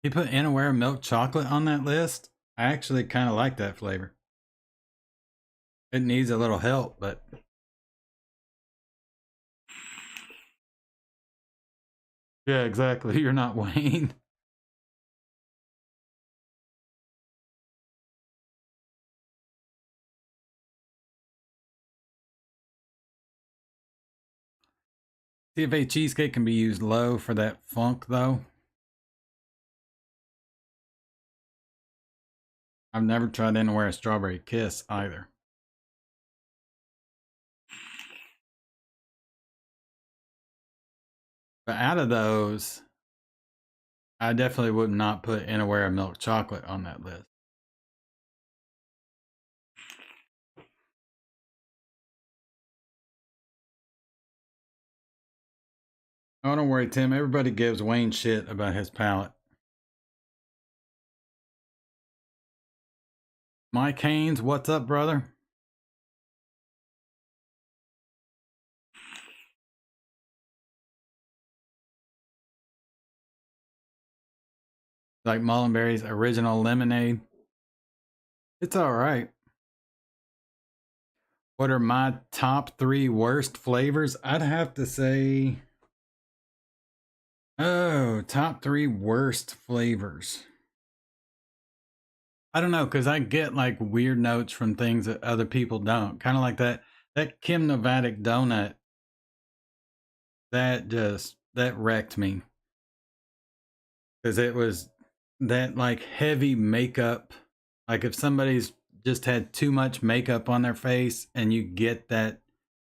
He put Inaware Milk Chocolate on that list. I actually kind of like that flavor. It needs a little help, but... Yeah, exactly. You're not Wayne. TFA Cheesecake can be used low for that funk, though. I've never tried Inaware Strawberry Kiss either. But out of those, I definitely would not put Inaware Milk Chocolate on that list. Oh, don't worry, Tim. Everybody gives Wayne shit about his palate. Mike Haynes, what's up, brother? Like Mullenberry's original lemonade. It's all right. What are my top 3 worst flavors? I'd have to say, oh, top 3 worst flavors. I don't know, because I get like weird notes from things that other people don't. Kind of like that Kim Novatic donut. That wrecked me. Because it was that like heavy makeup. Like if somebody's just had too much makeup on their face and you get that,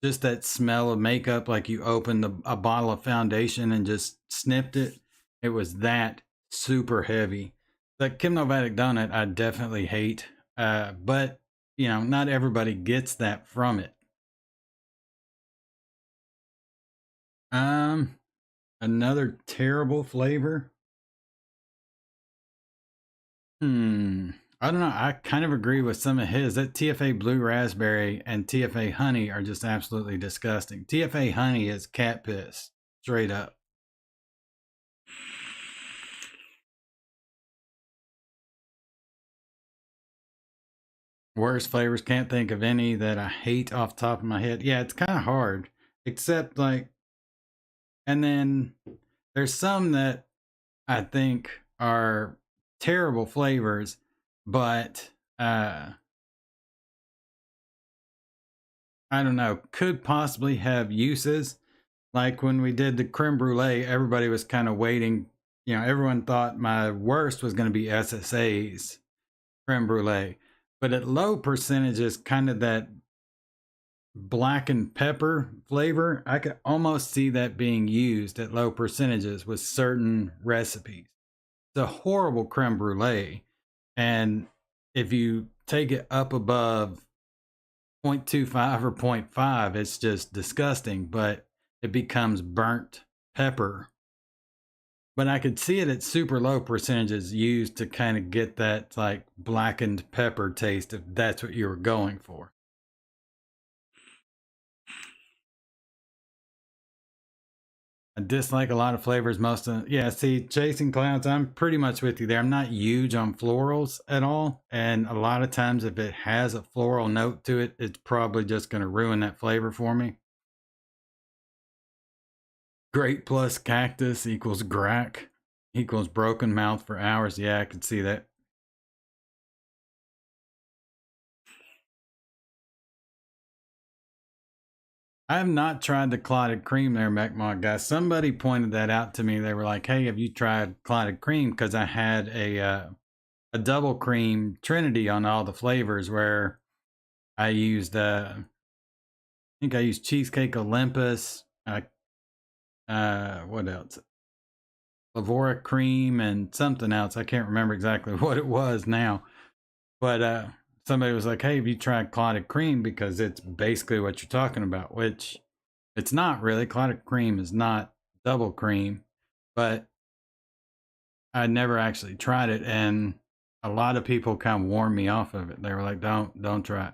just that smell of makeup, like you opened a bottle of foundation and just sniffed it. It was that super heavy. The Kim Novatic donut, I definitely hate. But, you know, not everybody gets that from it. Another terrible flavor. I don't know. I kind of agree with some of his. That TFA Blue Raspberry and TFA Honey are just absolutely disgusting. TFA Honey is cat piss, straight up. Worst flavors, can't think of any that I hate off the top of my head. Yeah, it's kind of hard, except like, and then there's some that I think are terrible flavors, but I don't know, could possibly have uses. Like when we did the creme brulee, everybody was kind of waiting. You know, everyone thought my worst was going to be SSA's creme brulee, but at low percentages, kind of that black and pepper flavor, I could almost see that being used at low percentages with certain recipes. It's a horrible creme brulee. And if you take it up above 0.25 or 0.5, it's just disgusting, but it becomes burnt pepper. But I could see it at super low percentages used to kind of get that like blackened pepper taste if that's what you were going for. I dislike a lot of flavors. Most of yeah. See, chasing clouds. I'm pretty much with you there. I'm not huge on florals at all, and a lot of times, if it has a floral note to it, it's probably just going to ruin that flavor for me. Grape plus cactus equals grack equals broken mouth for hours. Yeah, I could see that. I have not tried the clotted cream there, MacMod guys. Somebody pointed that out to me. They were like, "Hey, have you tried clotted cream?" Because I had a double cream Trinity on all the flavors where I used I think I used cheesecake Olympus, what else? Lavora cream and something else. I can't remember exactly what it was now. But somebody was like, "Hey, have you tried clotted cream?" Because it's basically what you're talking about, which it's not really. Clotted cream is not double cream, but I never actually tried it, and a lot of people kind of warned me off of it. They were like, don't try it."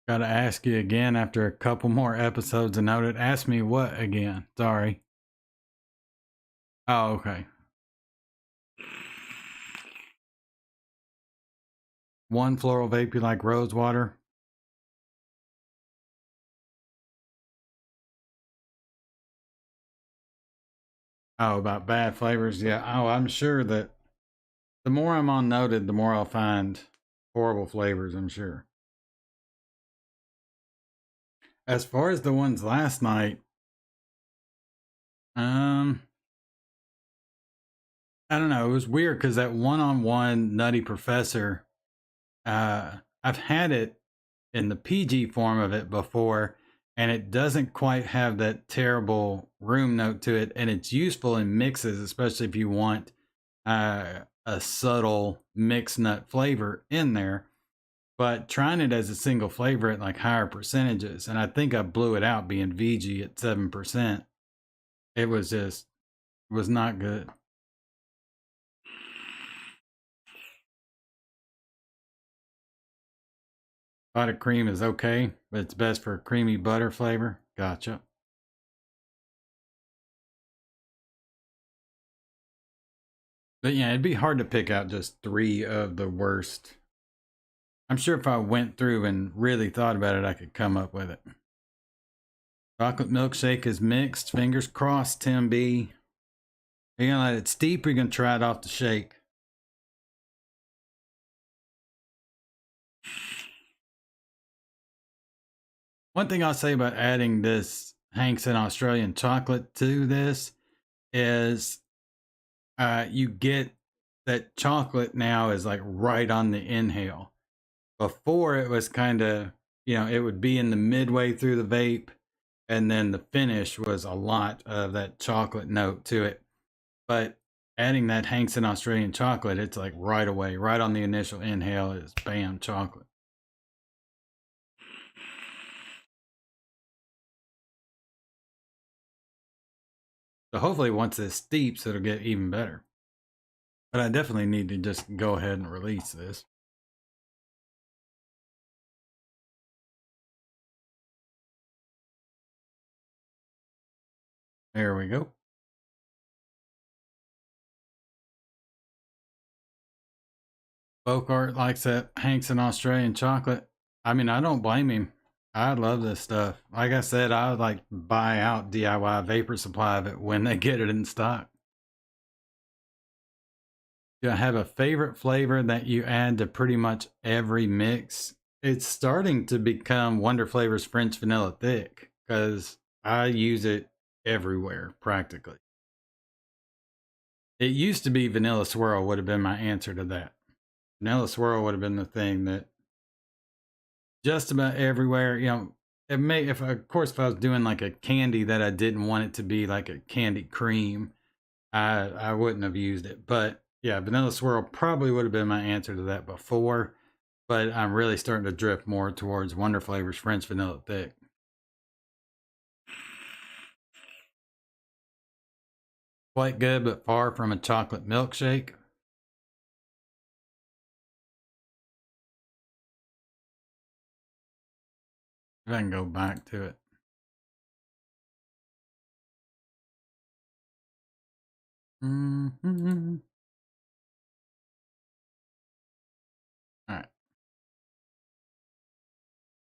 Got to ask you again after a couple more episodes and noted. Ask me what again? Sorry. Oh, okay. One floral vape you like rose water? Oh, about bad flavors? Yeah. Oh, I'm sure that the more I'm on noted, the more I'll find horrible flavors, I'm sure. As far as the ones last night, um, I don't know. It was weird because that one-on-one Nutty Professor, I've had it in the PG form of it before, and it doesn't quite have that terrible room note to it, and it's useful in mixes, especially if you want a subtle mixed nut flavor in there. But trying it as a single flavor at like higher percentages, and I think I blew it out being VG at 7%. It was just was not good. Butter cream is okay, but it's best for a creamy butter flavor. Gotcha. But yeah, it'd be hard to pick out just three of the worst. I'm sure if I went through and really thought about it, I could come up with it. Chocolate milkshake is mixed. Fingers crossed, Tim B. Are you gonna let it steep or are you gonna try it off the shake? One thing I'll say about adding this Hanks and Australian chocolate to this is you get that chocolate now is like right on the inhale. Before it was kind of, it would be in the midway through the vape, and then the finish was a lot of that chocolate note to it. But adding that Hanks and Australian chocolate, it's like right away, right on the initial inhale is bam, chocolate. So hopefully once this steeps, it'll get even better. But I definitely need to just go ahead and release this. There we go. Bogart likes that Hanks and Australian chocolate. I mean, I don't blame him. I love this stuff. Like I said, I would like buy out DIY vapor supply of it when they get it in stock. Do I have a favorite flavor that you add to pretty much every mix? It's starting to become Wonder Flavors French Vanilla Thick because I use it everywhere practically. It used to be Vanilla Swirl would have been my answer to that. Vanilla Swirl would have been the thing that just about everywhere, it may, if of course, if I was doing like a candy that I didn't want it to be like a candy cream, I wouldn't have used it. But yeah, Vanilla Swirl probably would have been my answer to that before. But I'm really starting to drift more towards Wonder Flavors French Vanilla Thick. Quite good, but far from a chocolate milkshake. If I can go back to it. Mm-hmm. All right.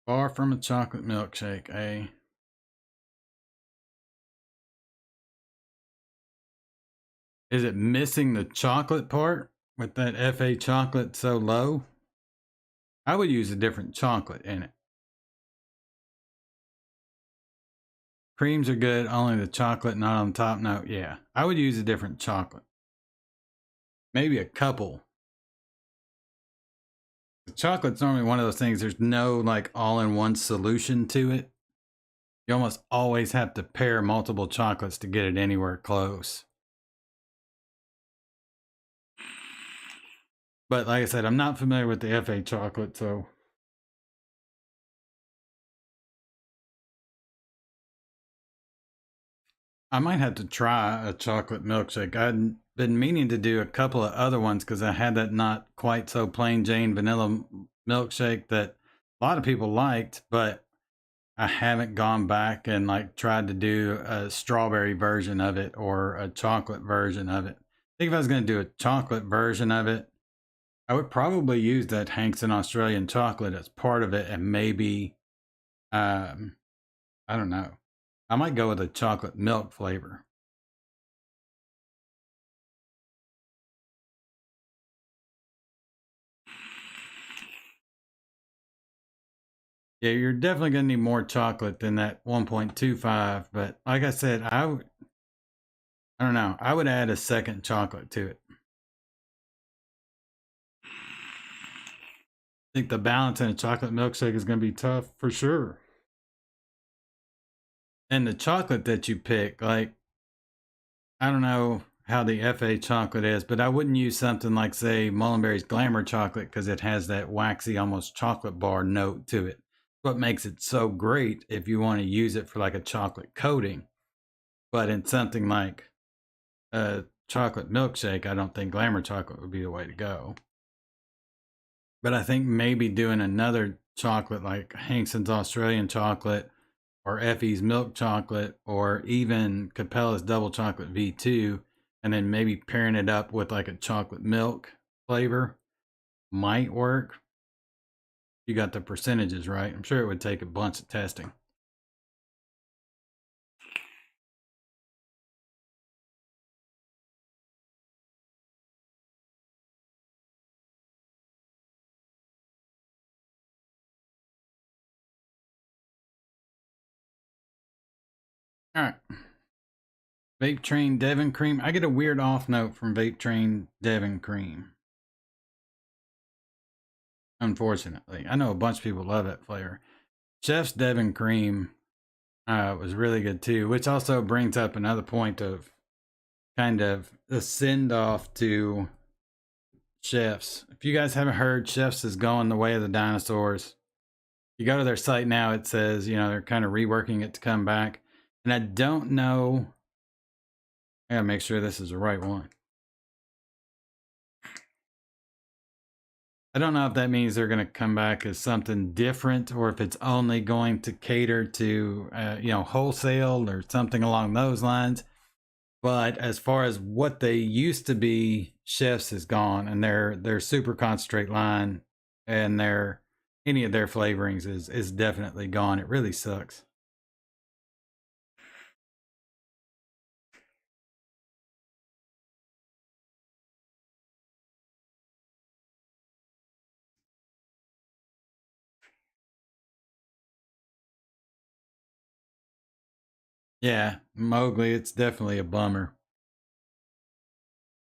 Far from a chocolate milkshake, eh? Is it missing the chocolate part with that FA chocolate so low? I would use a different chocolate in it. Creams are good, only the chocolate not on top. No, yeah. I would use a different chocolate. Maybe a couple. The chocolate's normally one of those things, there's no like all-in-one solution to it. You almost always have to pair multiple chocolates to get it anywhere close. But like I said, I'm not familiar with the FA chocolate, so I might have to try a chocolate milkshake. I'd been meaning to do a couple of other ones because I had that not quite so plain Jane vanilla milkshake that a lot of people liked, but I haven't gone back and like tried to do a strawberry version of it or a chocolate version of it. I think if I was going to do a chocolate version of it, I would probably use that Hankson Australian chocolate as part of it, and maybe um, I don't know. I might go with a chocolate milk flavor. Yeah, you're definitely going to need more chocolate than that 1.25. But like I said, I don't know. I would add a second chocolate to it. I think the balance in a chocolate milkshake is going to be tough for sure. And the chocolate that you pick, like, I don't know how the FA chocolate is, but I wouldn't use something like, say, Mullenberry's Glamour chocolate because it has that waxy, almost chocolate bar note to it. What makes it so great if you want to use it for like a chocolate coating. But in something like a chocolate milkshake, I don't think Glamour chocolate would be the way to go. But I think maybe doing another chocolate like Hankson's Australian chocolate or Effie's milk chocolate or even Capella's double chocolate V2, and then maybe pairing it up with like a chocolate milk flavor might work. You got the percentages right. I'm sure it would take a bunch of testing. All right. Vape Train Devon Cream. I get a weird off note from Vape Train Devon Cream. Unfortunately, I know a bunch of people love that flavor. Chef's Devon Cream was really good too, which also brings up another point of kind of a send off to Chefs. If you guys haven't heard, Chefs is going the way of the dinosaurs. You go to their site now, it says, you know, they're kind of reworking it to come back. And I don't know. I gotta make sure this is the right one. I don't know if that means they're going to come back as something different or if it's only going to cater to, you know, wholesale or something along those lines. But as far as what they used to be, Chefs is gone, and their super concentrate line and their any of their flavorings is definitely gone. It really sucks. Yeah, Mowgli, it's definitely a bummer.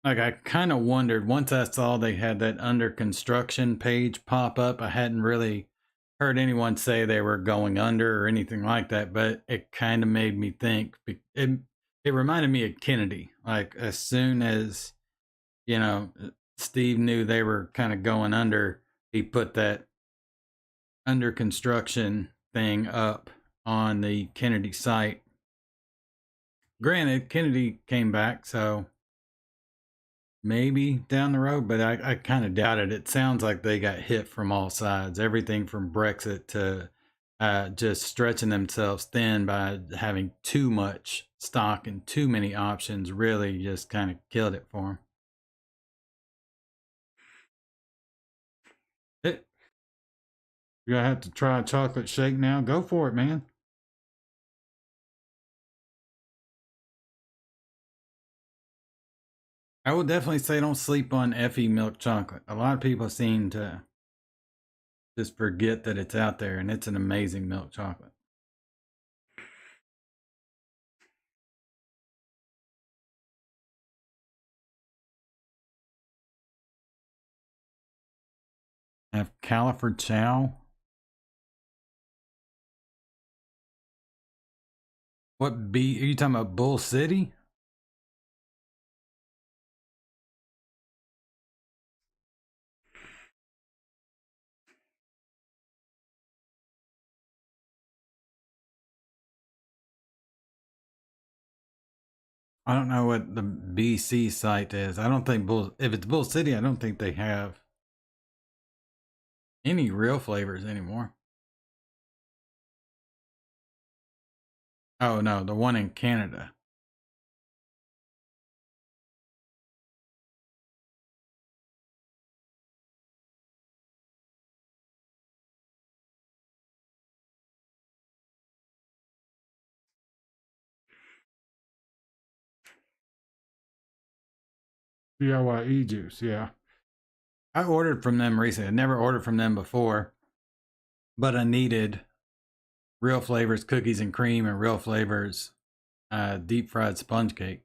Like I kind of wondered once I saw they had that under construction page pop up. I hadn't really heard anyone say they were going under or anything like that, but it kind of made me think. It reminded me of Kennedy. Like as soon as you know Steve knew they were kind of going under, he put that under construction thing up on the Kennedy site. Granted, Kennedy came back, so maybe down the road, but I kind of doubt it. It sounds like they got hit from all sides. Everything from Brexit to just stretching themselves thin by having too much stock and too many options really just kind of killed it for them. You're gonna have to try a chocolate shake now. Go for it, man. I would definitely say don't sleep on Effie milk chocolate. A lot of people seem to just forget that it's out there, and it's an amazing milk chocolate. Have California Chow. What B? Are you talking about Bull City? I don't know what the BC site is. I don't think if it's Bull City, I don't think they have any real flavors anymore. Oh no, the one in Canada. DIY juice, yeah. I ordered from them recently. I never ordered from them before, but I needed real flavors, cookies and cream, and real flavors, deep fried sponge cake.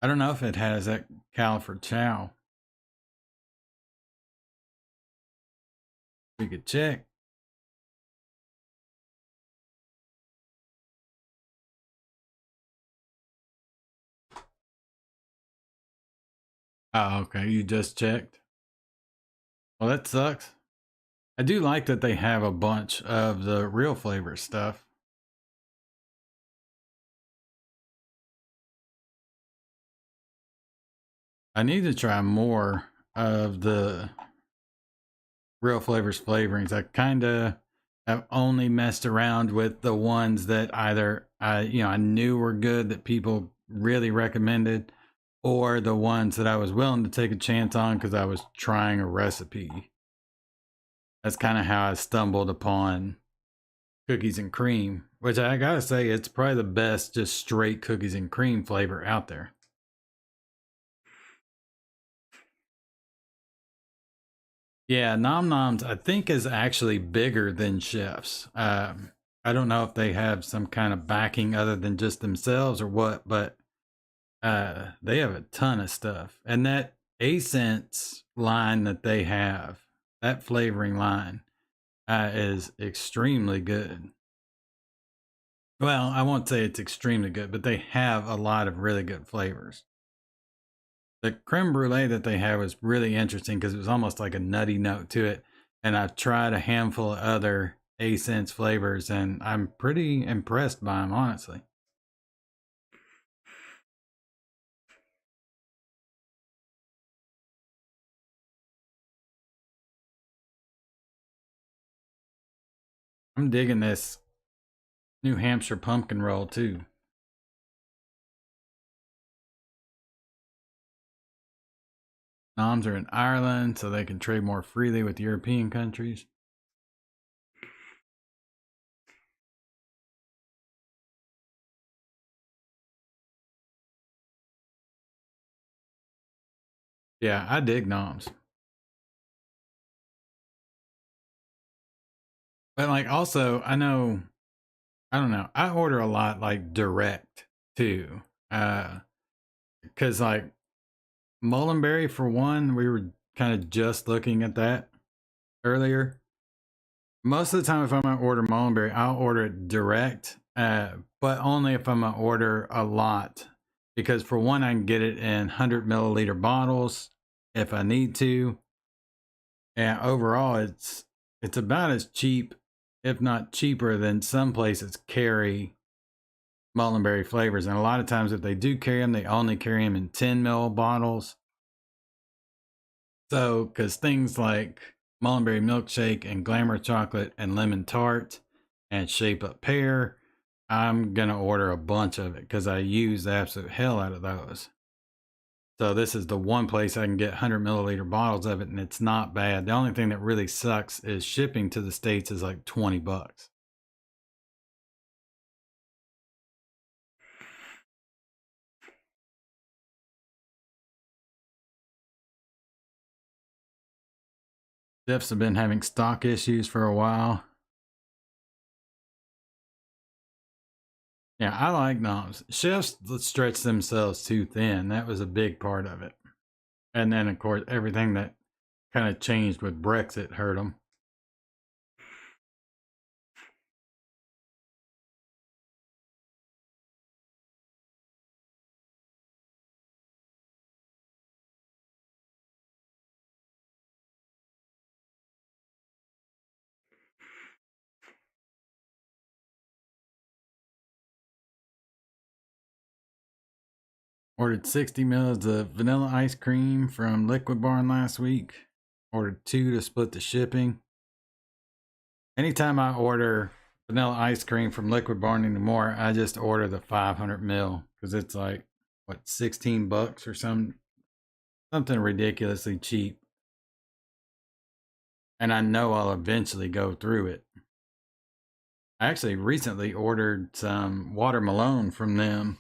I don't know if it has that California Chow. We could check. Oh, okay. You just checked. Well, that sucks. I do like that they have a bunch of the real flavor stuff. I need to try more of the real flavors flavorings. I kind of have only messed around with the ones that either I knew were good that people really recommended, or the ones that I was willing to take a chance on because I was trying a recipe. That's kind of how I stumbled upon cookies and cream, which I gotta say, it's probably the best just straight cookies and cream flavor out there. Yeah, Nom Noms I think is actually bigger than Chef's. I don't know if they have some kind of backing other than just themselves or what, but they have a ton of stuff. And that Ascents line that they have, that flavoring line, is extremely good. Well, I won't say it's extremely good, but they have a lot of really good flavors. The creme brulee that they have was really interesting because it was almost like a nutty note to it. And I've tried a handful of other Ascents flavors, and I'm pretty impressed by them, honestly. I'm digging this New Hampshire Pumpkin Roll too. Noms are in Ireland, so they can trade more freely with European countries. Yeah, I dig Noms. But like also, I know, I don't know, I order a lot like direct too. Cause like Mullenberry for one, we were kind of just looking at that earlier. Most of the time, if I'm gonna order Mullenberry, I'll order it direct, but only if I'm gonna order a lot. Because for one, I can get it in 100 milliliter bottles if I need to. And overall, it's about as cheap, if not cheaper, than some places carry Mullenberry flavors. And a lot of times, if they do carry them, they only carry them in 10 ml bottles. So, because things like mulberry milkshake and glamour chocolate and lemon tart and shape up pear. I'm gonna order a bunch of it because I use the absolute hell out of those. So this is the one place I can get 100 milliliter bottles of it, and it's not bad. The only thing that really sucks is shipping to the States is like 20 bucks. Chefs have been having stock issues for a while. Yeah, I like noms. Chefs stretch themselves too thin. That was a big part of it. And then, of course, everything that kind of changed with Brexit hurt them. Ordered 60 mils of vanilla ice cream from Liquid Barn last week. Ordered 2 to split the shipping. Anytime I order vanilla ice cream from Liquid Barn anymore, I just order the 500 mil because it's like, what, 16 bucks or something ridiculously cheap. And I know I'll eventually go through it. I actually recently ordered some watermelon from them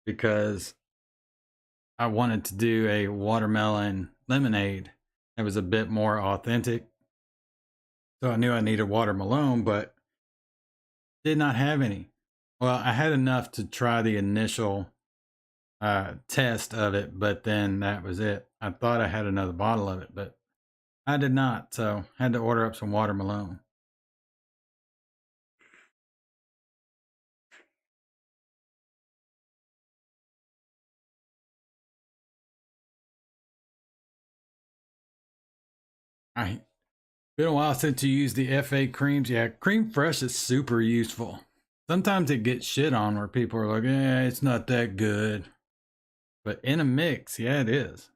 because I wanted to do a watermelon lemonade. It was a bit more authentic. So I knew I needed watermelon, but did not have any. Well, I had enough to try the initial test of it, but then that was it. I thought I had another bottle of it, but I did not. So I had to order up some watermelon. I Been a while since you used the FA creams. Yeah, Cream Fresh is super useful. Sometimes it gets shit on where people are like, it's not that good. But in a mix, yeah, it is.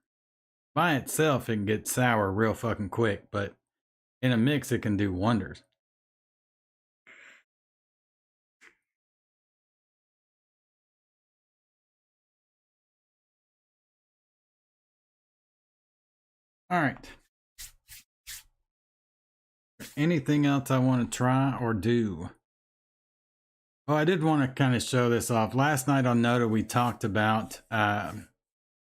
By itself, it can get sour real fucking quick, but in a mix, it can do wonders. All right. Anything else I want to try or do? Oh, I did want to kind of show this off. Last night on Noda, we talked about,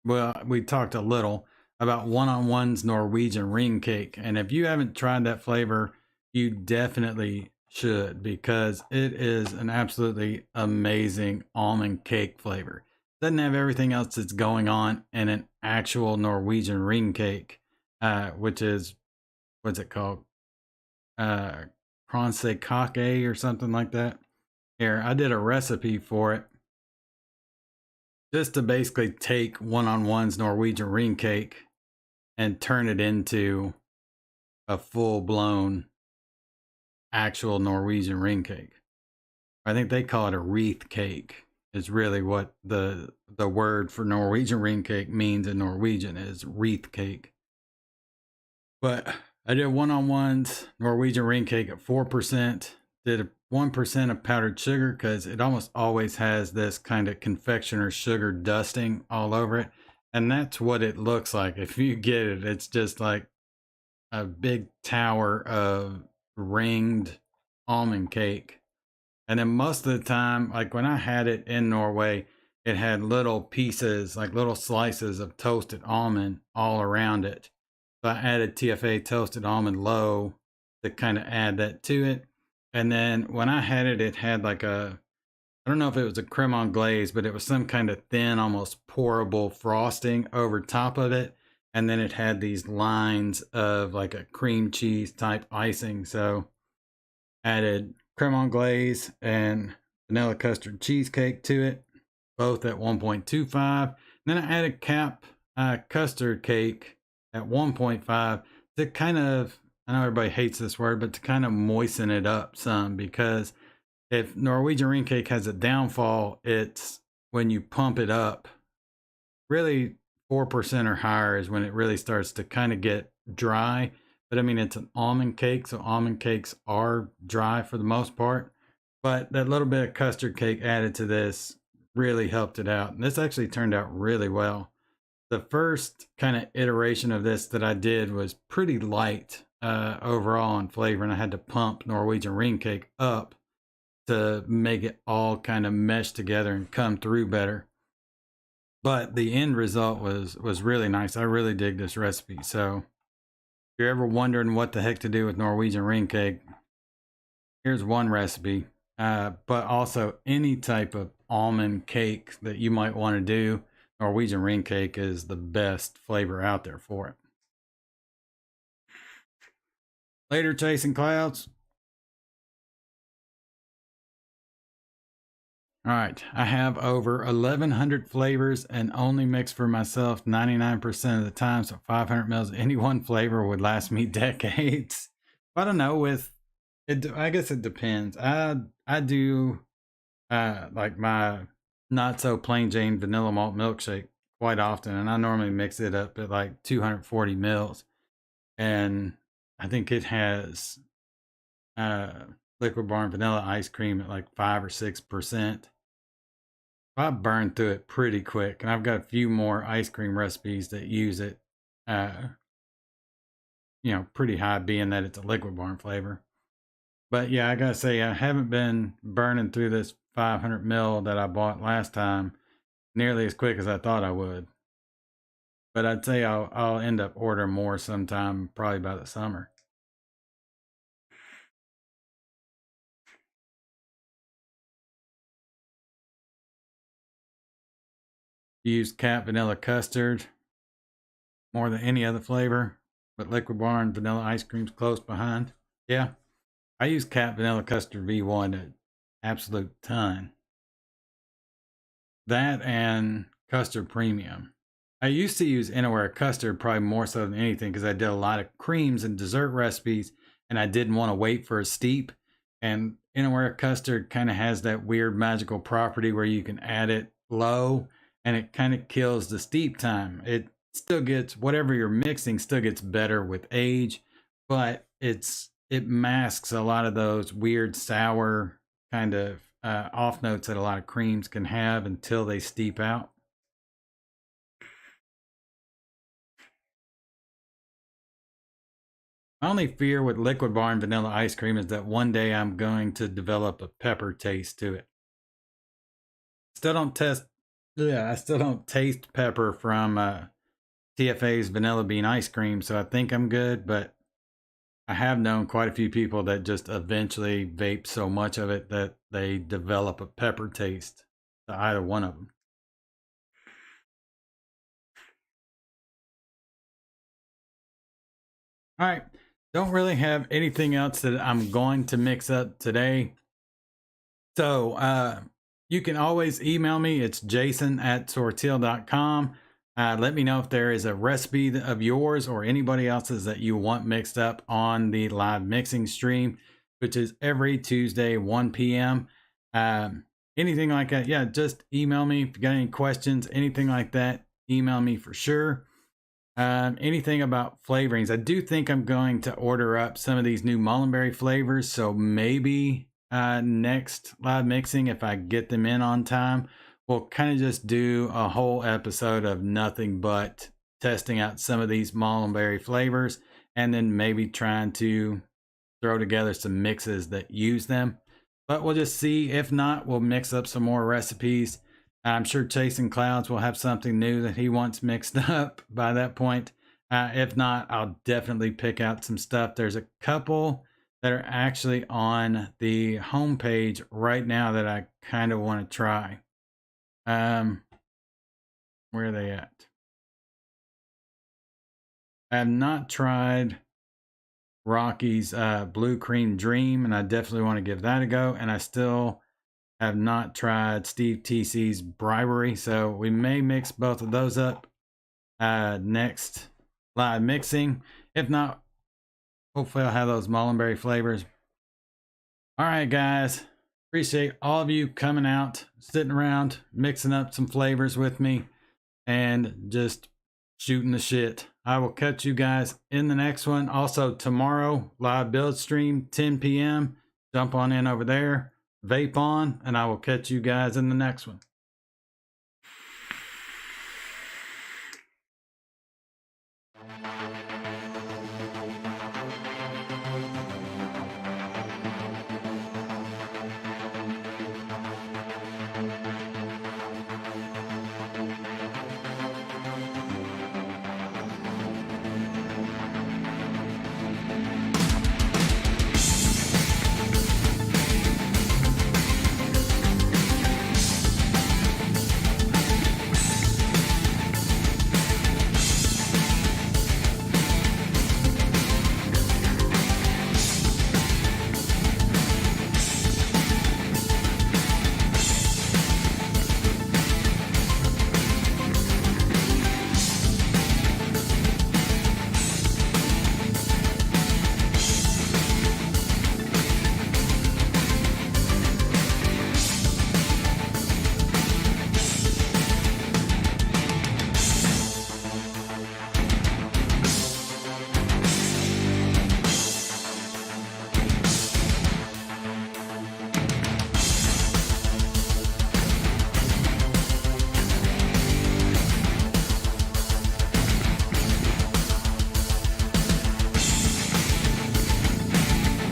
we talked a little about One-on-One's Norwegian ring cake. And if you haven't tried that flavor, you definitely should because it is an absolutely amazing almond cake flavor. Doesn't have everything else that's going on in an actual Norwegian ring cake, which is, what's it called? Kake or something like that. Here, I did a recipe for it just to basically take One-on-One's Norwegian ring cake and turn it into a full-blown actual Norwegian ring cake. I think they call it a wreath cake is really what the word for Norwegian ring cake means in Norwegian is wreath cake. But I did One-on-One's Norwegian ring cake at 4%. Did 1% of powdered sugar because it almost always has this kind of confectioner's sugar dusting all over it. And that's what it looks like. If you get it, it's just like a big tower of ringed almond cake. And then most of the time, like when I had it in Norway, it had little pieces, like little slices of toasted almond all around it. So I added TFA toasted almond low to kind of add that to it. And then when I had it, it had like a, I don't know if it was a creme anglaise, but it was some kind of thin, almost pourable frosting over top of it. And then it had these lines of like a cream cheese type icing. So added creme anglaise and vanilla custard cheesecake to it, both at 1.25. Then I added cap custard cake at 1.5 to kind of, I know everybody hates this word, but to kind of moisten it up some because if Norwegian ring cake has a downfall, it's when you pump it up. Really, 4% or higher is when it really starts to kind of get dry. But I mean, it's an almond cake, so almond cakes are dry for the most part. But that little bit of custard cake added to this really helped it out. And this actually turned out really well. The first kind of iteration of this that I did was pretty light overall in flavor, and I had to pump Norwegian ring cake up to make it all kind of mesh together and come through better. But the end result was really nice. I really dig this recipe. So if you're ever wondering what the heck to do with Norwegian ring cake, here's one recipe. But also any type of almond cake that you might want to do, Norwegian ring cake is the best flavor out there for it. Later, chasing clouds. All right, I have over 1,100 flavors and only mix for myself 99% of the time. So 500 mils of any one flavor would last me decades. I don't know, with it, I guess it depends. I do like my not so plain Jane vanilla malt milkshake quite often, and I normally mix it up at like 240 mils, and I think it has Liquid Barn vanilla ice cream at like 5 or 6%. I burned through it pretty quick, and I've got a few more ice cream recipes that use it, pretty high, being that it's a Liquid Barn flavor. But yeah, I gotta say, I haven't been burning through this 500 mil that I bought last time nearly as quick as I thought I would. But I'd say I'll end up ordering more sometime, probably by the summer. Use cat vanilla custard more than any other flavor, but Liquid Barn vanilla ice cream's close behind. Yeah, I use cat vanilla custard V1 an absolute ton. That and custard premium. I used to use Anywhere custard probably more so than anything because I did a lot of creams and dessert recipes, and I didn't want to wait for a steep. And Anywhere custard kind of has that weird magical property where you can add it low and it kind of kills the steep time. It still gets, whatever you're mixing still gets better with age, but it masks a lot of those weird sour kind of off notes that a lot of creams can have until they steep out. My only fear with Liquid Barn vanilla ice cream is that one day I'm going to develop a pepper taste to it. Still don't test. Yeah, I still don't taste pepper from TFA's vanilla bean ice cream, so I think I'm good. But I have known quite a few people that just eventually vape so much of it that they develop a pepper taste to either one of them. All right. Don't really have anything else that I'm going to mix up today. So you can always email me. It's jason@sorteal.com. Let me know if there is a recipe of yours or anybody else's that you want mixed up on the live mixing stream, which is every Tuesday, 1 p.m. Anything like that, yeah, just email me. If you got any questions, anything like that, email me for sure. Anything about flavorings, I do think I'm going to order up some of these new mullenberry flavors, so maybe next live mixing, if I get them in on time, we'll kind of just do a whole episode of nothing but testing out some of these mullenberry flavors, and then maybe trying to throw together some mixes that use them. But we'll just see. If not, we'll mix up some more recipes. I'm sure Chasing Clouds will have something new that he wants mixed up by that point. If not, I'll definitely pick out some stuff. There's a couple that are actually on the homepage right now that I kind of want to try. Where are they at? I have not tried Rocky's Blue Cream Dream, and I definitely want to give that a go. And I still have not tried Steve TC's Bribery, so we may mix both of those up next live mixing. If not, hopefully I'll have those mullenberry flavors. All right, guys, appreciate all of you coming out, sitting around, mixing up some flavors with me, and just shooting the shit. I will catch you guys in the next one. Also, tomorrow, live build stream, 10 p.m. Jump on in over there, vape on, and I will catch you guys in the next one.